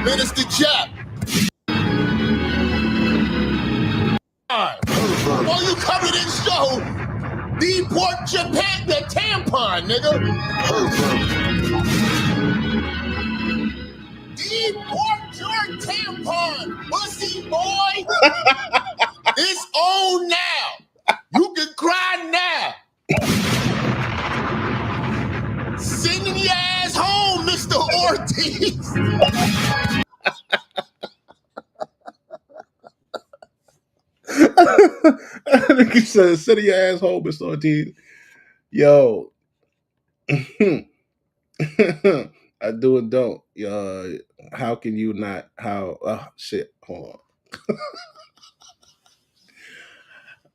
Minister Chap. Oh, you covered in show. Deport Japan, the tampon, nigga. Deport your tampon, pussy boy. It's on now. You can cry now. Sending your ass home, Mr. Ortiz. I think he said, "Send your ass home, Mr. Ortiz." Yo, I do and don't. How can you not? How? Shit. Hold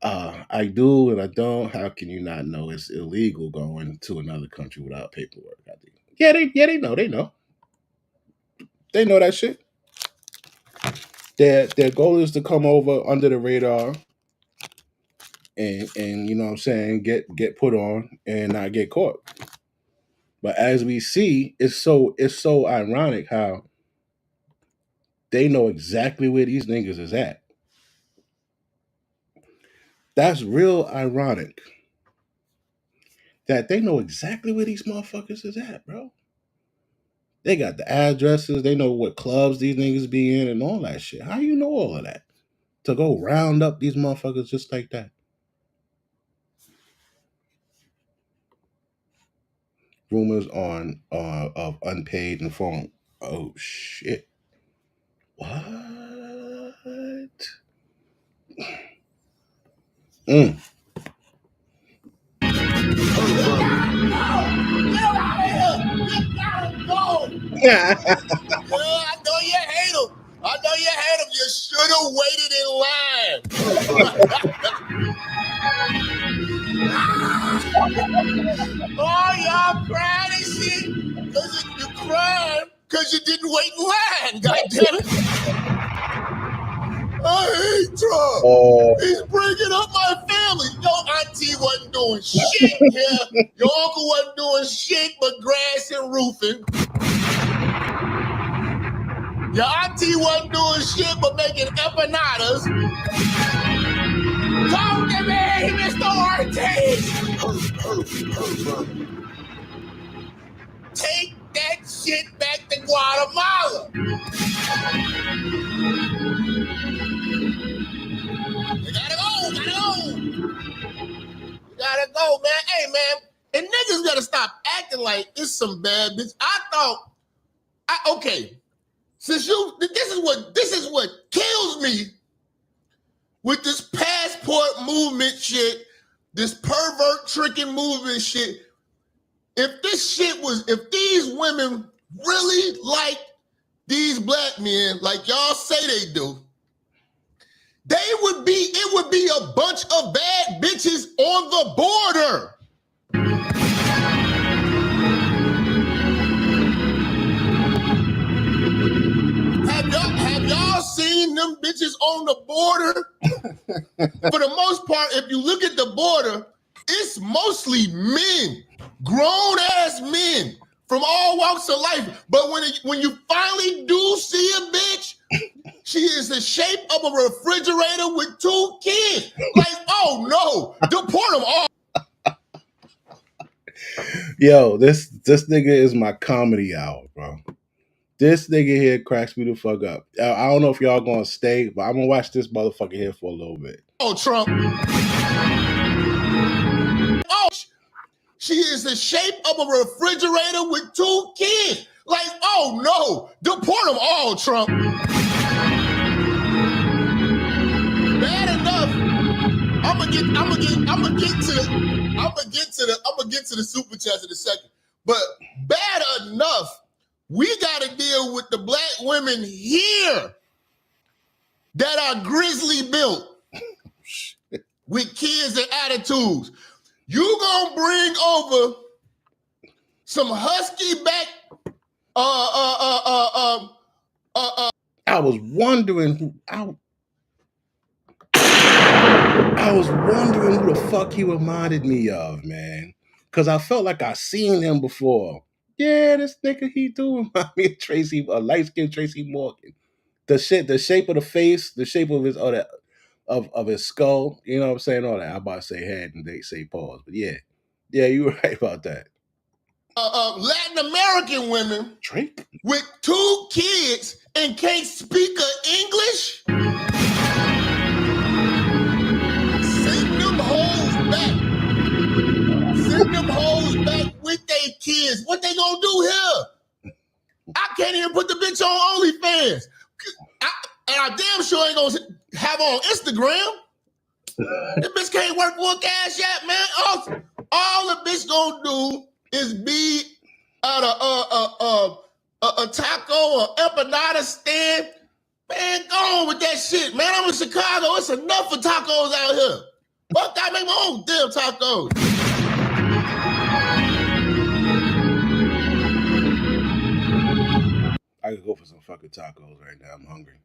on. I do and I don't. How can you not know it's illegal going to another country without paperwork? Yeah, they know. They know. They know that shit. Their goal is to come over under the radar and you know what I'm saying, get put on and not get caught. But as we see, it's so ironic how they know exactly where these niggas is at. That's real ironic. That they know exactly where these motherfuckers is at, bro. They got the addresses. They know what clubs these niggas be in and all that shit. How you know all of that? To go round up these motherfuckers just like that. Rumors of unpaid and phone. Oh shit. What? Yeah, I know you hate him. I know you hate him. You should have waited in line. Oh, y'all crying and shit. Cause you crying because you didn't wait in line. God damn it. I hate Trump. Oh. He's bringing up my family. Your auntie wasn't doing shit here. Your uncle wasn't doing shit but grass and roofing. Your auntie wasn't doing shit but making empanadas. Talk to me, Mr. Ortiz. Take that shit back to Guatemala. You gotta go. You gotta go, man. Hey, man. And niggas gotta stop acting like it's some bad bitch. Okay. Since this is what kills me with this passport movement shit, this pervert tricking movement shit. If these women really like these black men, like y'all say they do, it would be a bunch of bad bitches on the border. Have y'all seen them bitches on the border? For the most part, if you look at the border, it's mostly men, grown ass men from all walks of life. But when you finally do see a bitch, she is the shape of a refrigerator with 2 kids. Like, oh no, deport them all. Yo, this nigga is my comedy hour, bro. This nigga here cracks me the fuck up. I don't know if y'all gonna stay, but I'm gonna watch this motherfucker here for a little bit. Oh, Trump. Oh, she is the shape of a refrigerator with 2 kids. Like, oh no, deport them all, Trump. Bad enough. I'm gonna get to the super chats in a second. But bad enough, we gotta deal with the black women here that are grizzly built with kids and attitudes. You gonna bring over some husky back I was wondering who the fuck he reminded me of, man. Cause I felt like I seen him before. Yeah, this nigga, he do remind me of a light-skinned Tracy Morgan. The shape of the face, the shape of his of his skull, you know what I'm saying? All that. I'm about to say head and they say pause, but yeah. Yeah, you were right about that. Latin American women Drake with 2 kids and can't speak English. Send them hoes back with their kids. What they gonna do here? I can't even put the bitch on OnlyFans. And I damn sure ain't gonna have her on Instagram. This bitch can't work for a Cash App, man. All the bitch gonna do is be at a taco or empanada stand. Man, go on with that shit, man. I'm in Chicago. It's enough for tacos out here. Fuck, I make my own damn tacos. I could go for some fucking tacos right now. I'm hungry.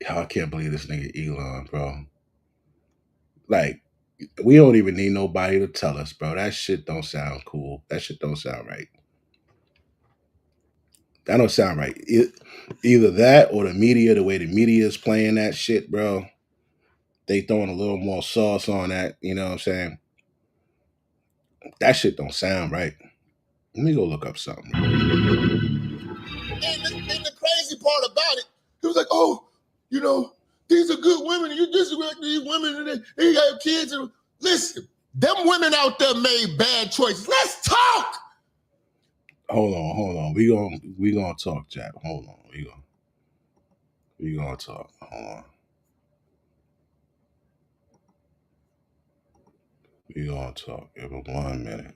Yo, I can't believe this nigga Elon, bro. Like, we don't even need nobody to tell us, bro. That shit don't sound cool. That shit don't sound right. That don't sound right. Either that or the way the media is playing that shit, bro. They throwing a little more sauce on that, you know what I'm saying? That shit don't sound right. Let me go look up something. And the crazy part about it, he was like, oh, you know, these are good women. You disrespect these women and they got kids. And listen, them women out there made bad choices. Let's talk. Hold on. We gonna talk, Jack. Hold on. We gonna talk. Hold on. We gonna talk. Give it 1 minute.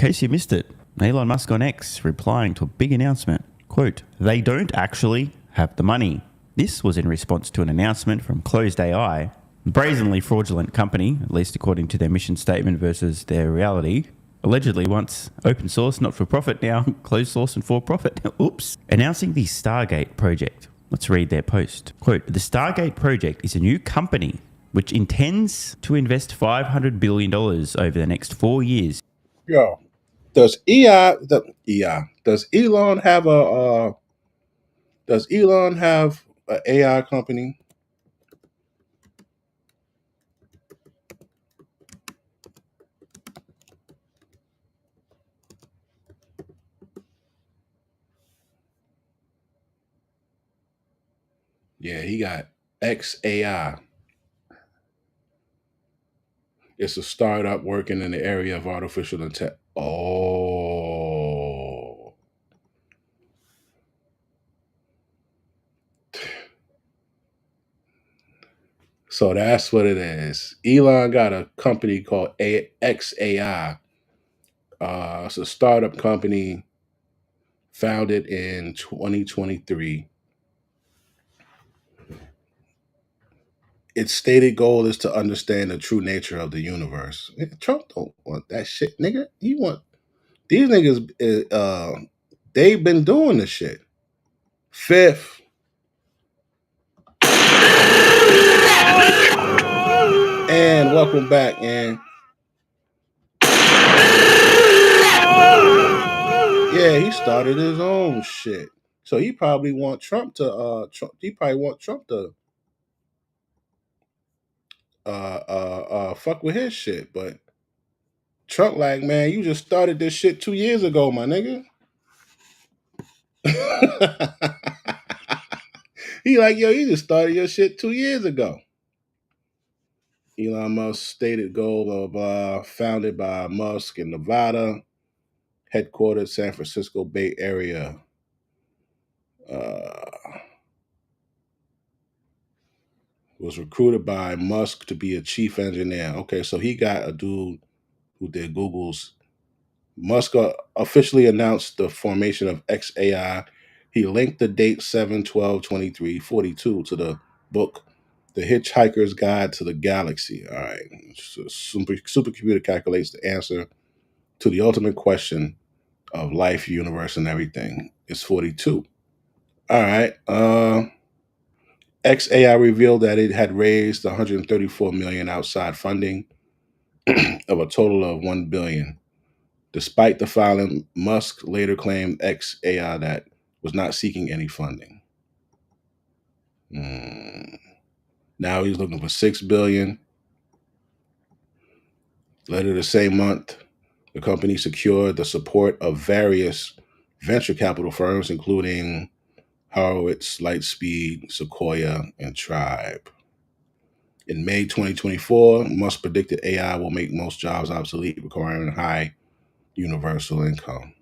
case you missed it, Elon Musk on X replying to a big announcement. Quote, they don't actually have the money. This was in response to an announcement from Closed AI, a brazenly fraudulent company, at least according to their mission statement versus their reality. Allegedly once open source, not for profit, now closed source and for profit. Oops. Announcing the Stargate project. Let's read their post. Quote, the Stargate project is a new company which intends to invest $500 billion over the next 4 years. Yo, does Elon have an AI company? Yeah, he got XAI. It's a startup working in the area of artificial intelligence. Oh. So that's what it is. Elon got a company called XAI. It's a startup company founded in 2023. Its stated goal is to understand the true nature of the universe. Trump don't want that shit, nigga. He want these niggas. They've been doing this shit. Fifth. And welcome back, and yeah, he started his own shit. So he probably want Trump to fuck with his shit, but Trump like, man, you just started this shit 2 years ago, my nigga. He like, yo, you just started your shit 2 years ago. Elon Musk's stated goal of founded by Musk in Nevada, headquartered San Francisco Bay Area. Was recruited by Musk to be a chief engineer. Okay, so he got a dude who did Google's. Musk officially announced the formation of XAI. He linked the date 7/12/2342 to the book The Hitchhiker's Guide to the Galaxy. All right. So supercomputer calculates the answer to the ultimate question of life, universe, and everything. It's 42. All right. XAI revealed that it had raised $134 million outside funding of a total of $1 billion. Despite the filing, Musk later claimed XAI that was not seeking any funding. Now he's looking for $6 billion. Later the same month, the company secured the support of various venture capital firms, including Horowitz, Lightspeed, Sequoia, and Tribe. In May 2024, Musk predicted AI will make most jobs obsolete, requiring high universal income.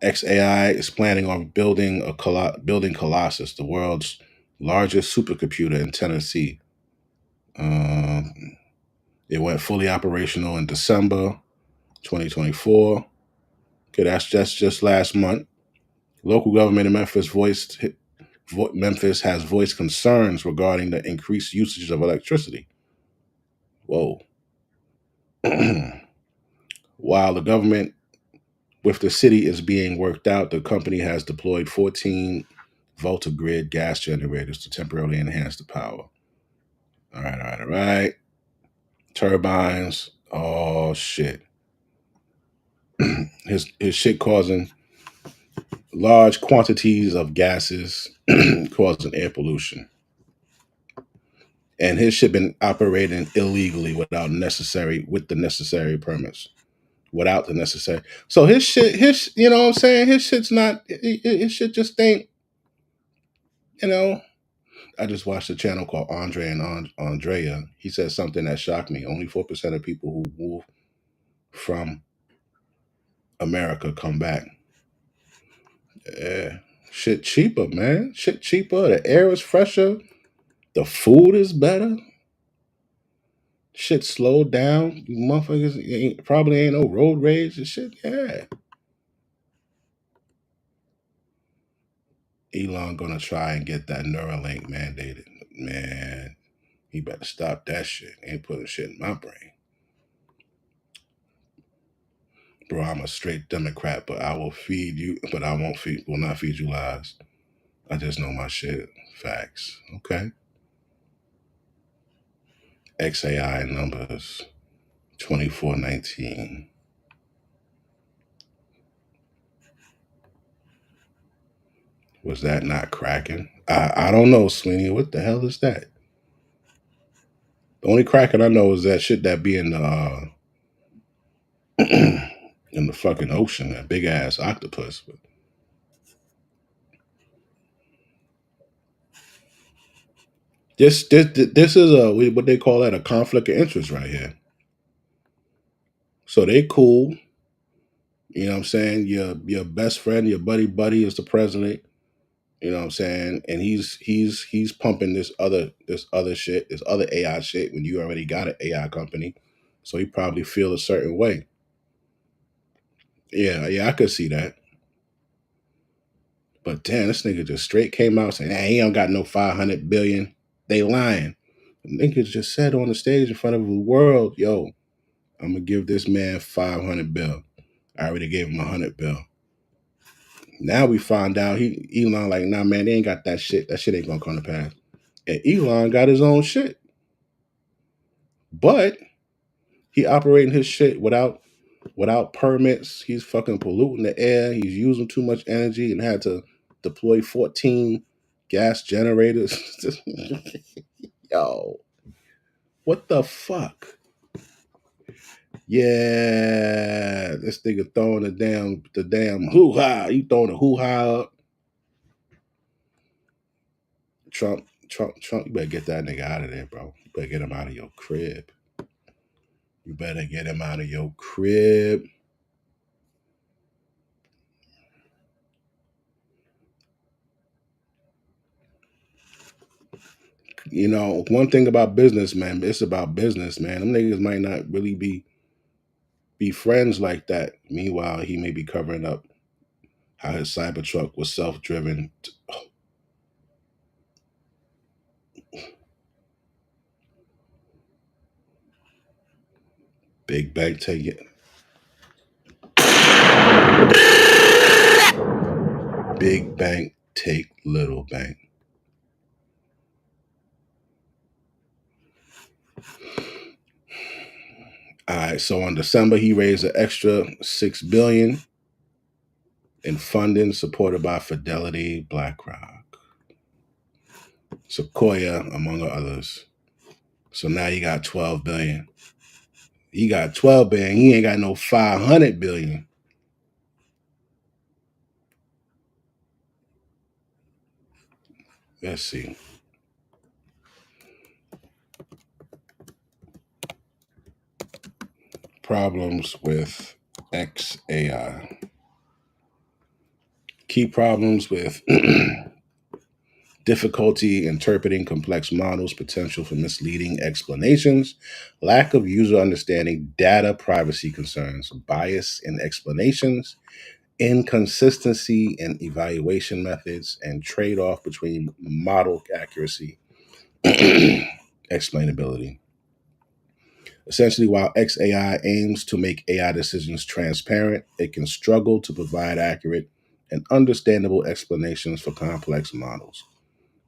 XAI is planning on building Colossus, the world's largest supercomputer in Tennessee. It went fully operational in December 2024. Okay, that's just last month. Local government in Memphis has voiced concerns regarding the increased usage of electricity. Whoa. While the government with the city is being worked out, the company has deployed 14 VoltaGrid gas generators to temporarily enhance the power. All right. Turbines. Oh, shit. His shit causing large quantities of gases, causing air pollution. And his shit been operating illegally with the necessary permits. Without the necessary. So his shit, you know what I'm saying? His shit's not, his shit just ain't, you know. I just watched a channel called Andre and Andrea. He said something that shocked me. Only 4% of people who move from America come back. Yeah. Shit cheaper, man. Shit cheaper. The air is fresher. The food is better. Shit slowed down. You motherfuckers probably ain't no road rage and shit. Yeah. Elon gonna try and get that Neuralink mandated. Man, he better stop that shit. He ain't putting shit in my brain. Bro, I'm a straight Democrat, but I will feed you, but I will not feed you lies. I just know my shit. Facts. Okay. XAI numbers 2419. Was that not cracking? I don't know, Sweeney. What the hell is that? The only cracking I know is that shit that be in the in the fucking ocean, that big ass octopus. But this is what they call that, a conflict of interest right here. So they cool. You know what I'm saying? Your best friend, your buddy is the president. You know what I'm saying? And he's pumping this other shit, this other AI shit when you already got an AI company. So he probably feel a certain way. Yeah, I could see that. But damn, this nigga just straight came out saying, hey, he don't got no 500 billion. They lying. The nigga just said on the stage in front of the world, yo, I'm gonna give this man 500 bill. I already gave him 100 bill. Now we find out Elon like, nah, man, they ain't got that shit. That shit ain't gonna come to pass. And Elon got his own shit. But he operating his shit without permits. He's fucking polluting the air. He's using too much energy and had to deploy 14 gas generators. Yo, what the fuck? Yeah, this nigga throwing the damn hoo-ha. You throwing the hoo-ha up. Trump, you better get that nigga out of there, bro. You better get him out of your crib. You better get him out of your crib. You know, one thing about business, man, it's about business, man. Them niggas might not really be friends like that. Meanwhile, he may be covering up how his Cybertruck was self-driven. Big bank take it. Big bank take little bank. All right, so in December, he raised an extra $6 billion in funding supported by Fidelity, BlackRock, Sequoia, among others. So now you got 12 billion. He got 12 billion. He ain't got no 500 billion. Let's see. Problems with XAI. Key problems with difficulty interpreting complex models, potential for misleading explanations, lack of user understanding, data privacy concerns, bias in explanations, inconsistency in evaluation methods, and trade-off between model accuracy and explainability. Essentially, while XAI aims to make AI decisions transparent, it can struggle to provide accurate and understandable explanations for complex models,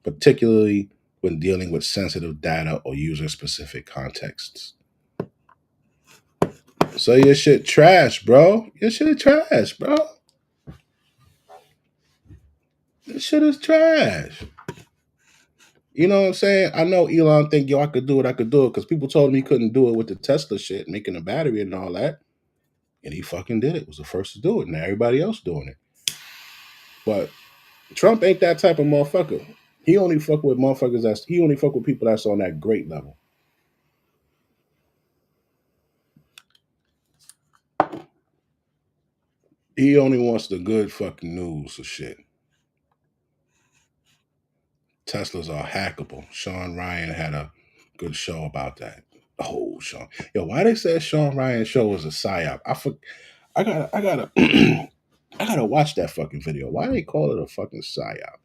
particularly when dealing with sensitive data or user-specific contexts. So your shit trash, bro. Your shit trash, bro. This shit is trash. You know what I'm saying? I know Elon think, yo, I could do it, because people told him he couldn't do it with the Tesla shit, making a battery and all that. And he fucking did it. Was the first to do it. Now everybody else doing it. But Trump ain't that type of motherfucker. He only fuck with people that's on that great level. He only wants the good fucking news of shit. Teslas are hackable. Sean Ryan had a good show about that. Oh, Sean. Yo, why they said Sean Ryan show was a psyop? I gotta I gotta watch that fucking video. Why they call it a fucking psyop?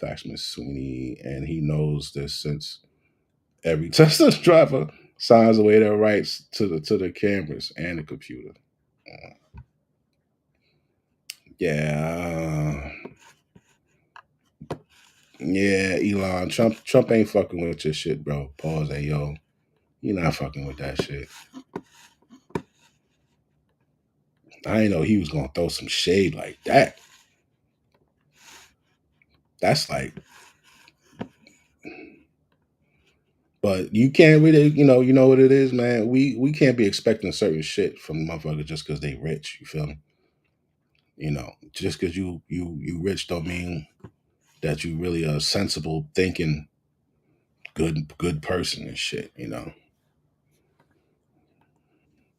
Faxman Sweeney, and he knows this since every Tesla driver signs away their rights to the cameras and the computer. Yeah. Yeah, Elon. Trump ain't fucking with your shit, bro. Pause. Hey, yo. You're not fucking with that shit. I didn't know he was gonna throw some shade like that. That's like, but you can't really, you know what it is, man. We can't be expecting certain shit from motherfuckers just because they rich. You feel me? Just because you rich don't mean that you really a sensible, thinking, good person and shit.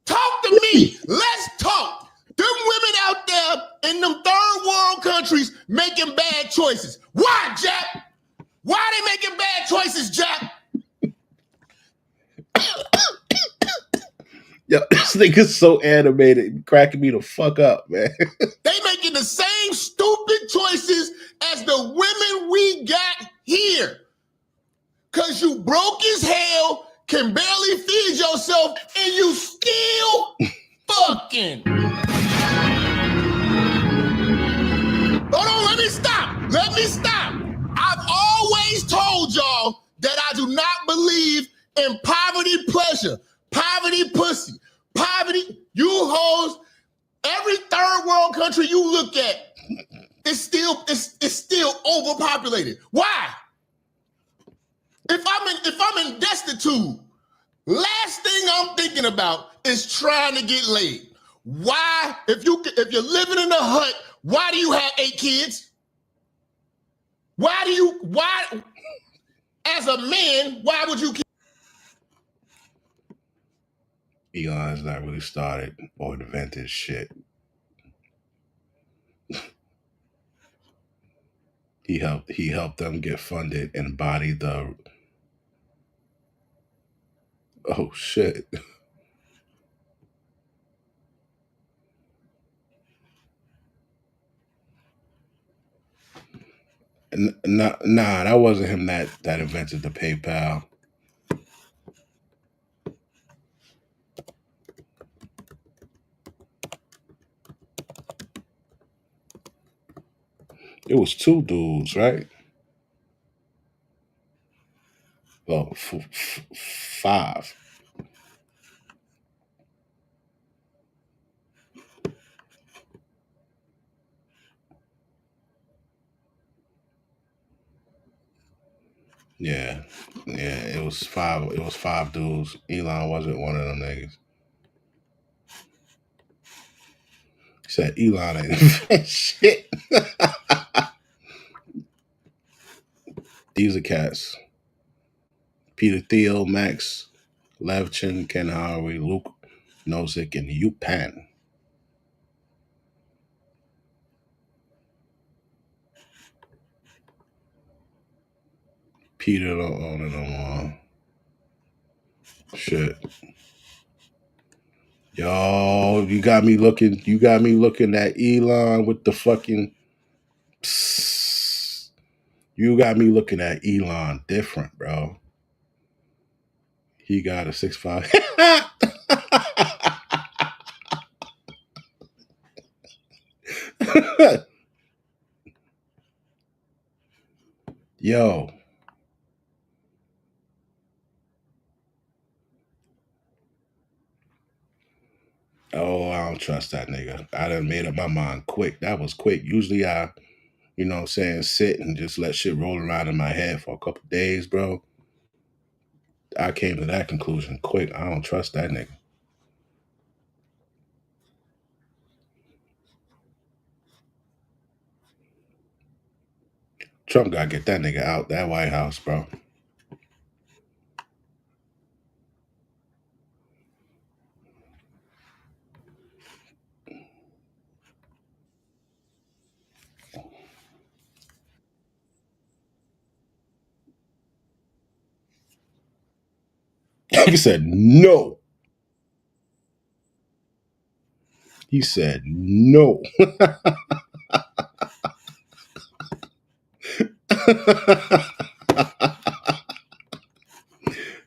Talk to me. Let's talk. Them women out there in them third world countries making bad choices. Why, Jack? Why they making bad choices, Jack? Yo, this nigga's so animated, cracking me the fuck up, man. They making the same stupid choices as the women we got here. Cause you broke as hell, can barely feed yourself, and you still fucking. Hold on, let me stop. Let me stop. I've always told y'all that I do not believe in poverty pleasure, poverty pussy, poverty, you hoes. Every third world country you look at, it's still overpopulated. Why? If I'm in destitute, last thing I'm thinking about is trying to get laid. Why? If you're living in a hut, why do you have 8 kids? Why as a man, why would you? Elon's not really started or invented shit. He helped them get funded and body the. Oh shit. Nah, that wasn't him that invented the PayPal. It was 2 dudes, right? Well, 5. Yeah, it was 5. It was 5 dudes. Elon wasn't one of them niggas. He said Elon ain't invent shit. These are cats. Peter Thiel, Max Levchin, Ken Howard, Luke Nozick, and Yupan. Peter don't own it no more. Shit. Yo, you got me looking at Elon with the fucking. Psst. You got me looking at Elon different, bro. He got a 6'5". Yo. Oh, I don't trust that nigga. I done made up my mind quick. That was quick. Usually I, sit and just let shit roll around in my head for a couple days, bro. I came to that conclusion quick. I don't trust that nigga. Trump gotta get that nigga out that White House, bro. He said no. He said no.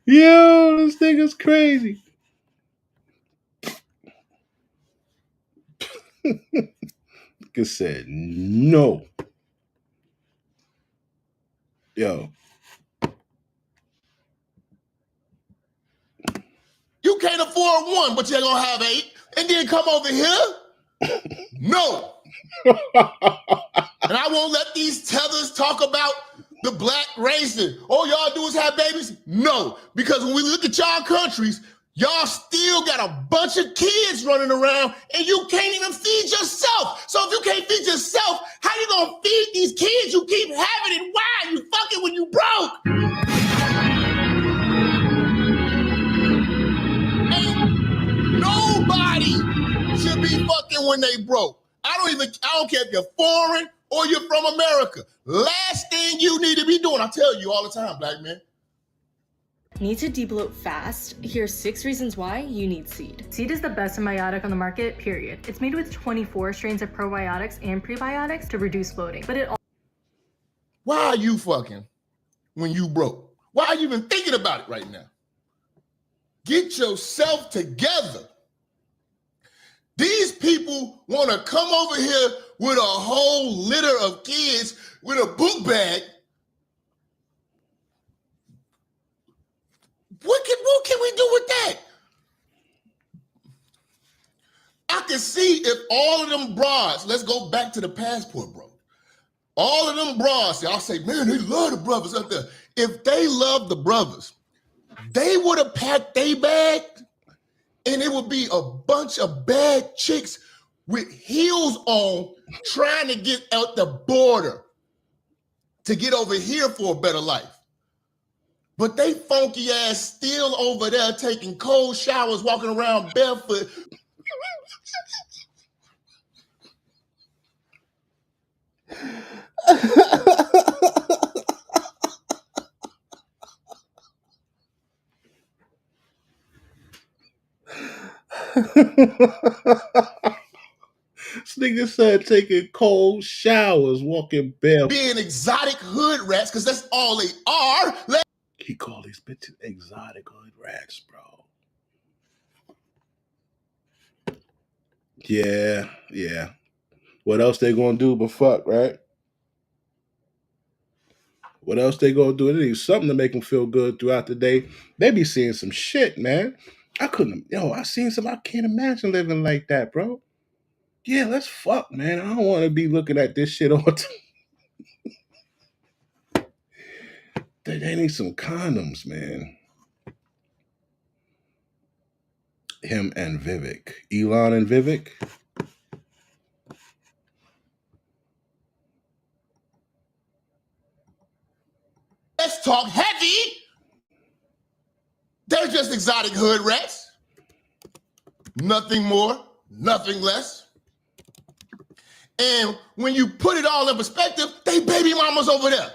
Yo, this thing is crazy. Nigga said no. Yo. You can't afford one, but you're gonna have 8, and then come over here? No. And I won't let these tethers talk about the black race and all y'all do is have babies. No, because when we look at y'all countries, y'all still got a bunch of kids running around and you can't even feed yourself. So if you can't feed yourself, how you gonna feed these kids you keep having, and why? You fucking when you broke. Ain't nobody should be fucking when they broke. I don't care if you're foreign or you're from America. Last thing you need to be doing, I tell you all the time, black men. Need to debloat fast? Here's 6 reasons why you need Seed. Seed is the best probiotic on the market, period. It's made with 24 strains of probiotics and prebiotics to reduce bloating. But Why are you fucking when you broke? Why are you even thinking about it right now? Get yourself together. These people want to come over here with a whole litter of kids with a book bag. What can we do with that? I can see if all of them broads, let's go back to the passport, bro. All of them broads, y'all say, man, they love the brothers up there. If they love the brothers, they would have packed their bag, and it would be a bunch of bad chicks with heels on trying to get out the border to get over here for a better life. But they funky ass still over there taking cold showers, walking around barefoot. This nigga said taking cold showers, walking barefoot. Being exotic hood rats, because that's all they are. He called these bitches exotic hood rats, bro. Yeah. What else they gonna do but fuck, right? What else they gonna do? They need something to make them feel good throughout the day. They be seeing some shit, man. I seen some, I can't imagine living like that, bro. Yeah, let's fuck, man. I don't want to be looking at this shit all the time. They need some condoms, man. Him and Vivek. Elon and Vivek. Let's talk heavy. They're just exotic hood rats. Nothing more, nothing less. And when you put it all in perspective, they baby mamas over there.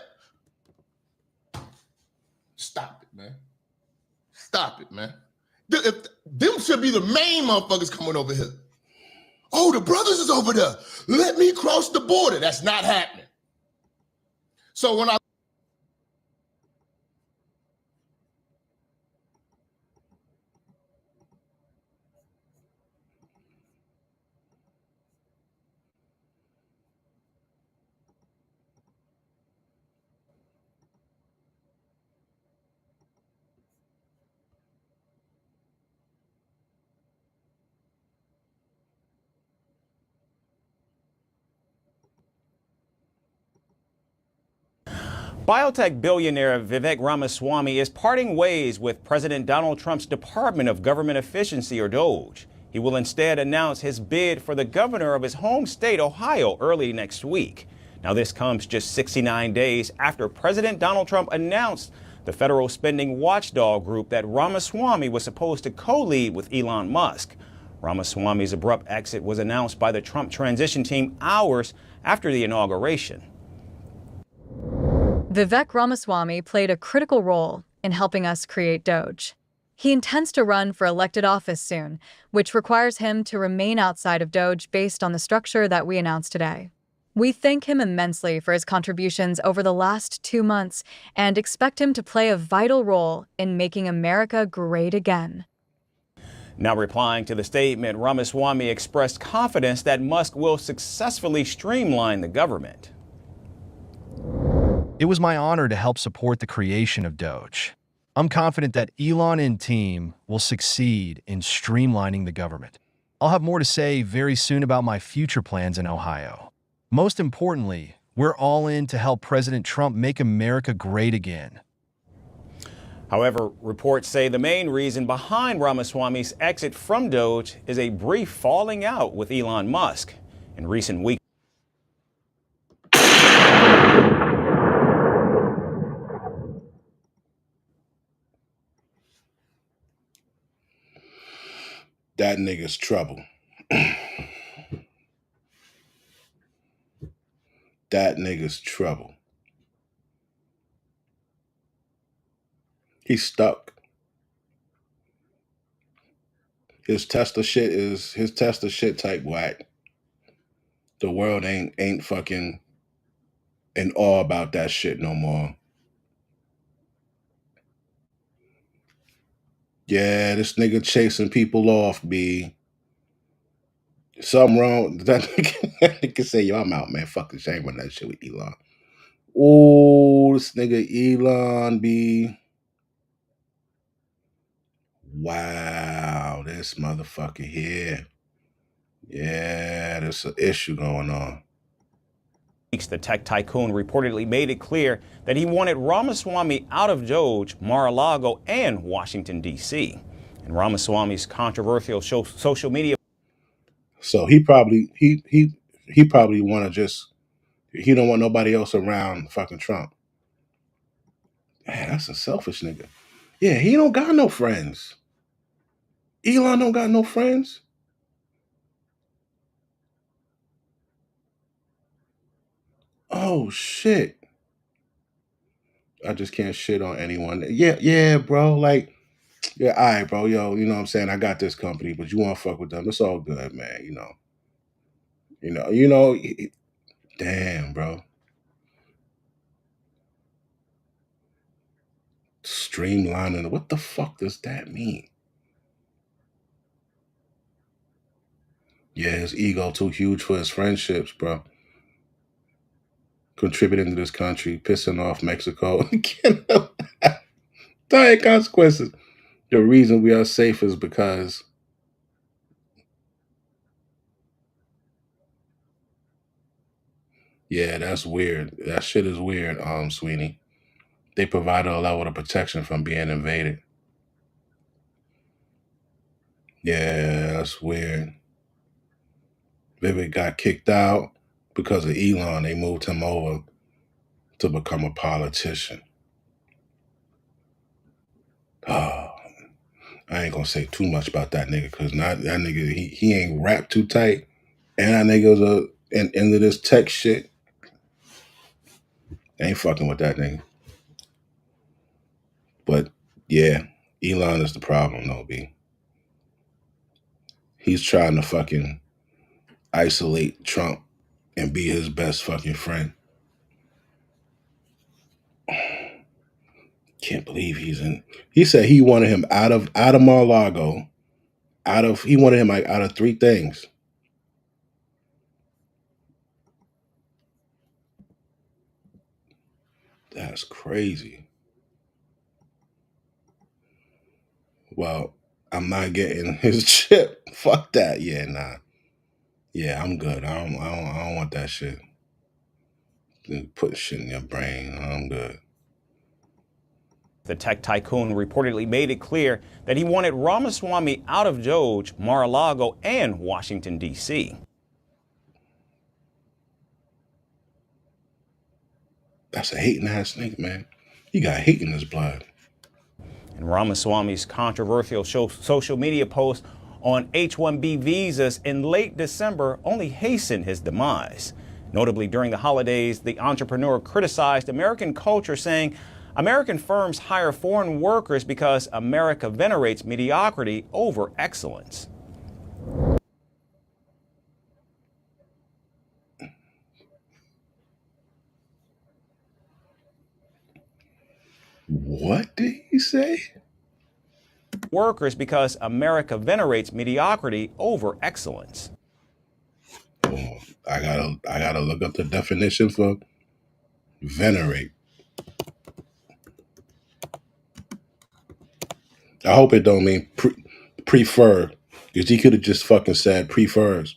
Stop it, man. Stop it, man. Them should be the main motherfuckers coming over here. Oh, the brothers is over there. Let me cross the border. That's not happening. So when I Biotech billionaire Vivek Ramaswamy is parting ways with President Donald Trump's Department of Government Efficiency, or DOGE. He will instead announce his bid for the governor of his home state, Ohio, early next week. Now, this comes just 69 days after President Donald Trump announced the federal spending watchdog group that Ramaswamy was supposed to co-lead with Elon Musk. Ramaswamy's abrupt exit was announced by the Trump transition team hours after the inauguration. Vivek Ramaswamy played a critical role in helping us create Doge. He intends to run for elected office soon, which requires him to remain outside of Doge based on the structure that we announced today. We thank him immensely for his contributions over the last 2 months and expect him to play a vital role in making America great again. Now replying to the statement, Ramaswamy expressed confidence that Musk will successfully streamline the government. It was my honor to help support the creation of Doge. I'm confident that Elon and team will succeed in streamlining the government. I'll have more to say very soon about my future plans in Ohio. Most importantly, we're all in to help President Trump make America great again. However, reports say the main reason behind Ramaswamy's exit from Doge is a brief falling out with Elon Musk. In recent weeks, that nigga's trouble. That nigga's trouble. He's stuck. His Tesla shit type whack. The world ain't fucking in awe about that shit no more. Yeah, this nigga chasing people off, B. Something wrong. That nigga say, yo, I'm out, man. Fucking shame on that shit with Elon. Oh, this nigga Elon, B. Wow, this motherfucker here. Yeah, there's an issue going on. the tech tycoon reportedly made it clear that he wanted Ramaswamy out of Doge, Mar-a-Lago, and Washington, D.C. And Ramaswamy's controversial social media. So he probably want to just, he don't want nobody else around fucking Trump. Man, that's a selfish nigga. Yeah, he don't got no friends. Elon don't got no friends. Oh shit. I just can't shit on anyone. Yeah, bro. Like, yeah, all right, bro. Yo, you know what I'm saying? I got this company, but you want to fuck with them. It's all good, man. You know, damn, bro. Streamlining. What the fuck does that mean? Yeah, his ego too huge for his friendships, bro. Contributing to this country, pissing off Mexico. Dire consequences. The reason we are safe is because yeah, that's weird. That shit is weird, Sweeney. They provided a level of protection from being invaded. Yeah, that's weird. Vivek got kicked out because of Elon. They moved him over to become a politician. Oh, I ain't gonna say too much about that nigga because not that nigga. He ain't wrapped too tight, and that nigga's into this tech shit. I ain't fucking with that nigga. But yeah, Elon is the problem, though, B. He's trying to fucking isolate Trump and be his best fucking friend. Can't believe he's in. He said he wanted him out of Mar-a-Lago. He wanted him like out of 3 things. That's crazy. Well, I'm not getting his chip. Fuck that. Yeah, nah. Yeah, I'm good. I don't want that shit. Put shit in your brain. I'm good. The tech tycoon reportedly made it clear that he wanted Ramaswamy out of Doge, Mar-a-Lago, and Washington, D.C. That's a hating ass nigga, man. He got hate in his blood. And Ramaswamy's controversial social media post on H-1B visas in late December only hastened his demise. Notably, during the holidays, the entrepreneur criticized American culture, saying, American firms hire foreign workers because America venerates mediocrity over excellence. What did he say? Workers because America venerates mediocrity over excellence. Oh, I gotta look up the definition for venerate. I hope it don't mean prefer, because he could have just fucking said prefers.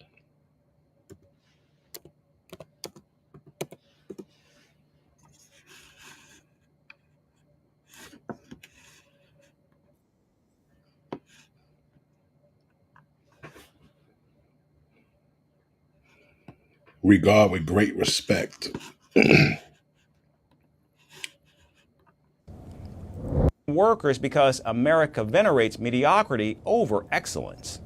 Regard with great respect. Workers because America venerates mediocrity over excellence.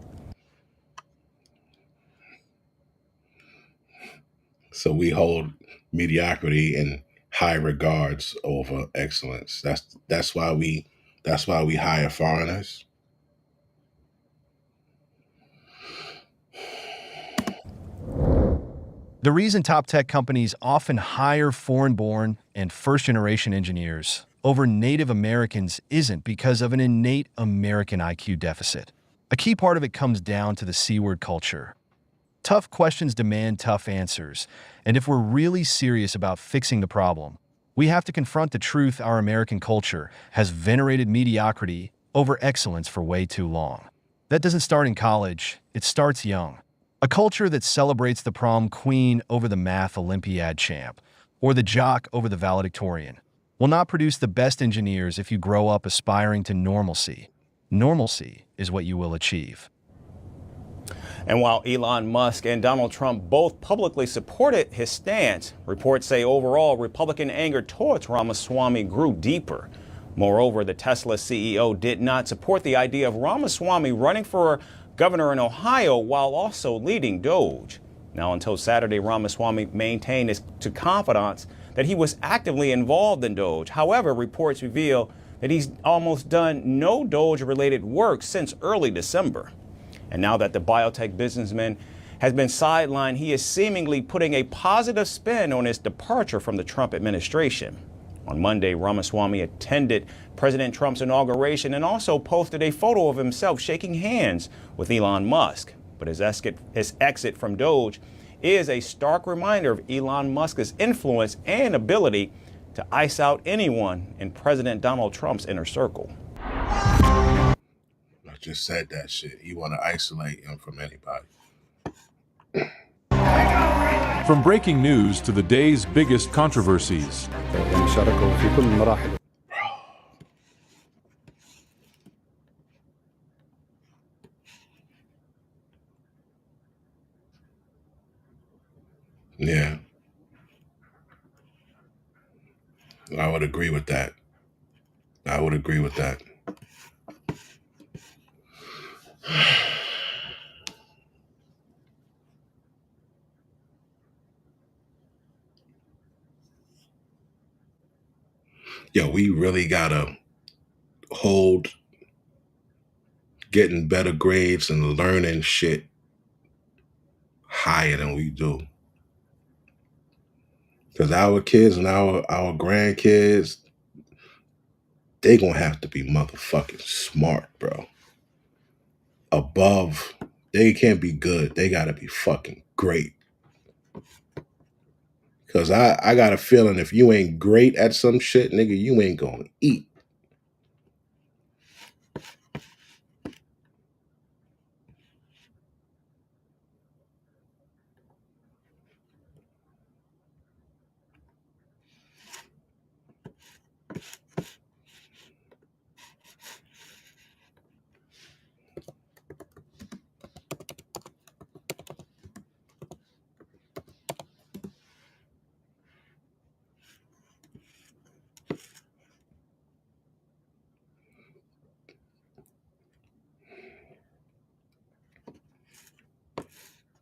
So we hold mediocrity in high regards over excellence. That's why we hire foreigners. The reason top tech companies often hire foreign-born and first-generation engineers over Native Americans isn't because of an innate American IQ deficit. A key part of it comes down to the C-word culture. Tough questions demand tough answers, and if we're really serious about fixing the problem, we have to confront the truth our American culture has venerated mediocrity over excellence for way too long. That doesn't start in college, it starts young. A culture that celebrates the prom queen over the math Olympiad champ, or the jock over the valedictorian, will not produce the best engineers if you grow up aspiring to normalcy. Normalcy is what you will achieve. And while Elon Musk and Donald Trump both publicly supported his stance, reports say overall Republican anger towards Ramaswamy grew deeper. Moreover, the Tesla CEO did not support the idea of Ramaswamy running for governor in Ohio while also leading Doge. Now, until Saturday, Ramaswamy maintained to confidants that he was actively involved in Doge. However, reports reveal that he's almost done no Doge-related work since early December. And now that the biotech businessman has been sidelined, he is seemingly putting a positive spin on his departure from the Trump administration. On Monday, Ramaswamy attended President Trump's inauguration and also posted a photo of himself shaking hands with Elon Musk. But his exit from Doge is a stark reminder of Elon Musk's influence and ability to ice out anyone in President Donald Trump's inner circle. I just said that shit. He want to isolate him from anybody. From breaking news to the day's biggest controversies. Yeah. I would agree with that. I would agree with that. Yo, we really gotta hold getting better grades and learning shit higher than we do. Because our kids and our grandkids, they gonna have to be motherfucking smart, bro. Above, they can't be good. They gotta be fucking great. Because I got a feeling if you ain't great at some shit, nigga, you ain't gonna eat.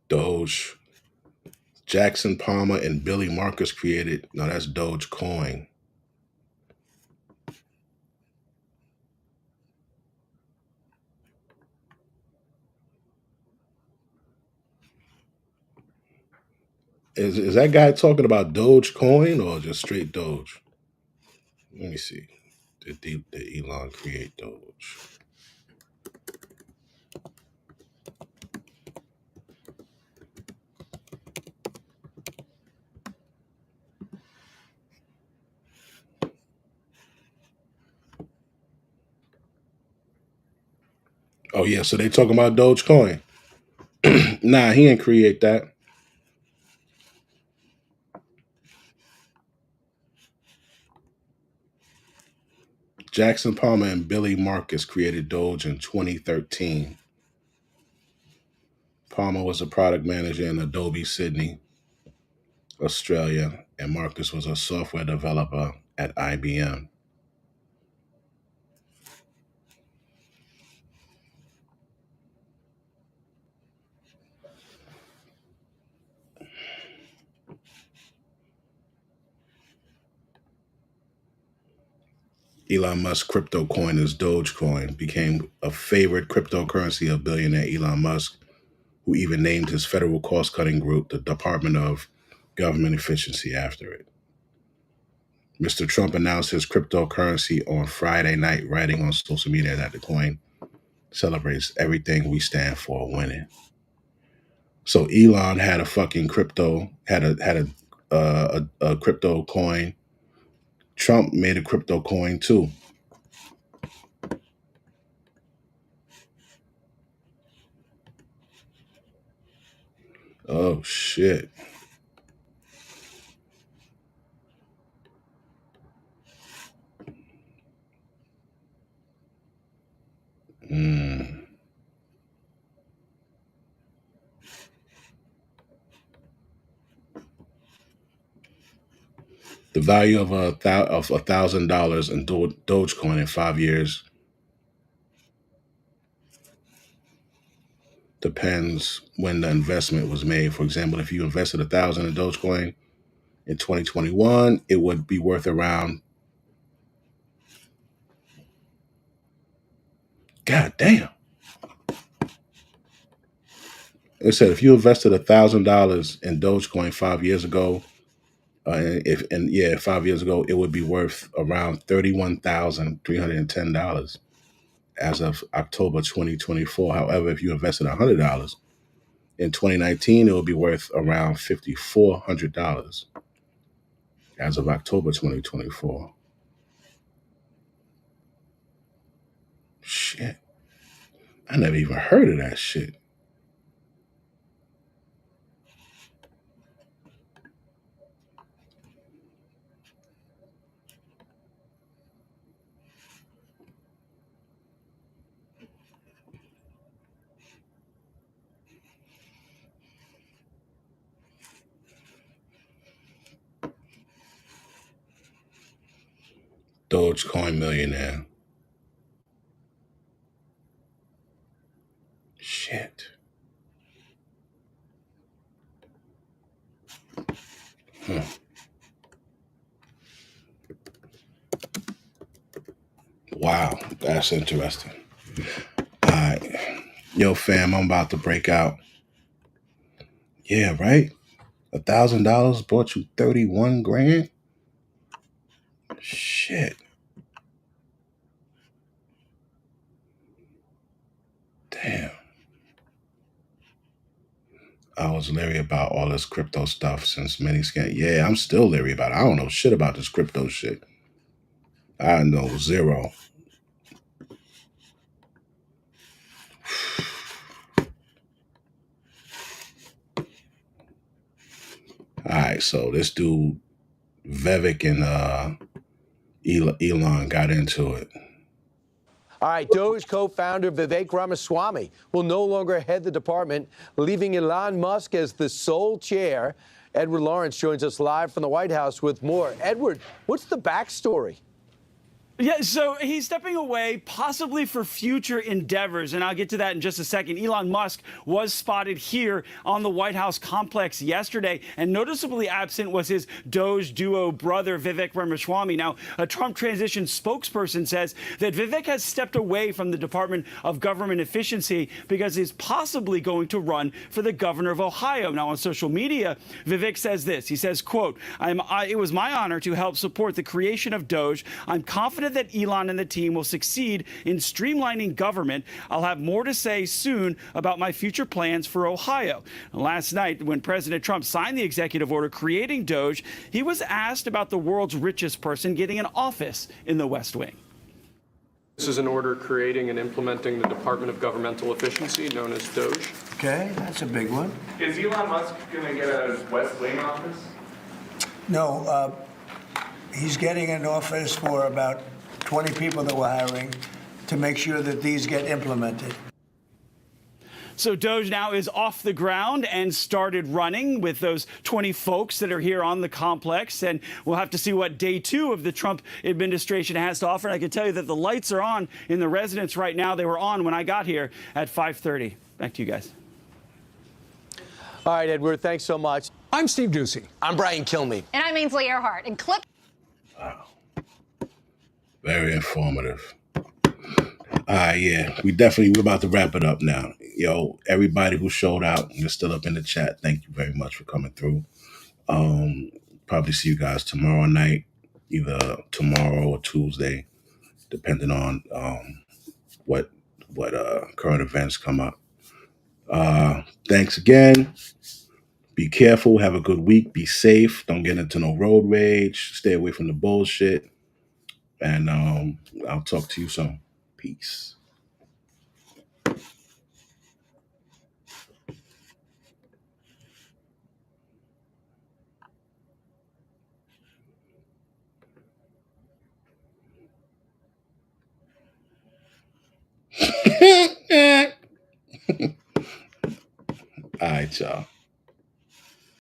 Doge. Jackson Palmer and Billy Marcus created, no, that's Dogecoin. Is that guy talking about Dogecoin or just straight Doge? Let me see. Did Elon create Doge? Oh yeah, so they talking about Dogecoin. Nah, he didn't create that. Jackson Palmer and Billy Marcus created Doge in 2013. Palmer was a product manager in Adobe Sydney, Australia, and Marcus was a software developer at IBM. Elon Musk's crypto coin is Dogecoin, became a favorite cryptocurrency of billionaire Elon Musk, who even named his federal cost-cutting group the Department of Government Efficiency after it. Mr. Trump announced his cryptocurrency on Friday night, writing on social media that the coin celebrates everything we stand for winning. So Elon had a fucking crypto, had a crypto coin. Trump made a crypto coin too. Oh shit. The value of $1,000 in Dogecoin in 5 years depends when the investment was made. For example, if you invested $1,000 in Dogecoin in 2021, it would be worth around, God damn. It said if you invested $1,000 in Dogecoin 5 years ago, 5 years ago, it would be worth around $31,310 as of October 2024. However, if you invested $100 in 2019, it would be worth around $5,400 as of October 2024. Shit. I never even heard of that shit. Dogecoin millionaire. Shit. Wow, that's interesting. All right. Yo, fam, I'm about to break out. Yeah, right? $1,000 bought you 31 grand? Shit. Damn. I was leery about all this crypto stuff since many scam. Yeah, I'm still leery about it. I don't know shit about this crypto shit. I know zero. All right, so this dude, Vivek and Elon got into it. All right, Doge co-founder Vivek Ramaswamy will no longer head the department, leaving Elon Musk as the sole chair. Edward Lawrence joins us live from the White House with more. Edward, what's the backstory? Yeah, so he's stepping away possibly for future endeavors, and I'll get to that in just a second. Elon Musk was spotted here on the White House complex yesterday, and noticeably absent was his Doge duo brother, Vivek Ramaswamy. Now, a Trump transition spokesperson says that Vivek has stepped away from the Department of Government Efficiency because he's possibly going to run for the governor of Ohio. Now, on social media, Vivek says this. He says, quote, it was my honor to help support the creation of Doge. I'm confident that Elon and the team will succeed in streamlining government. I'll have more to say soon about my future plans for Ohio. Last night, when President Trump signed the executive order creating Doge, he was asked about the world's richest person getting an office in the West Wing. This is an order creating and implementing the Department of Governmental Efficiency, known as Doge. Okay, that's a big one. Is Elon Musk going to get a West Wing office? No, he's getting an office for about 20 people that we're hiring to make sure that these get implemented. So Doge now is off the ground and started running with those 20 folks that are here on the complex. And we'll have to see what day 2 of the Trump administration has to offer. And I can tell you that the lights are on in the residence right now. They were on when I got here at 5:30. Back to you guys. All right, Edward, thanks so much. I'm Steve Doocy. I'm Brian Kilmeade. And I'm Ainsley Earhart. And clip. Very informative. Yeah, we're about to wrap it up now. Yo, everybody who showed out and is still up in the chat, thank you very much for coming through. Probably see you guys tomorrow night, either tomorrow or Tuesday, depending on what current events come up. Thanks again. Be careful. Have a good week. Be safe. Don't get into no road rage. Stay away from the bullshit. And I'll talk to you soon. Peace. All right, y'all.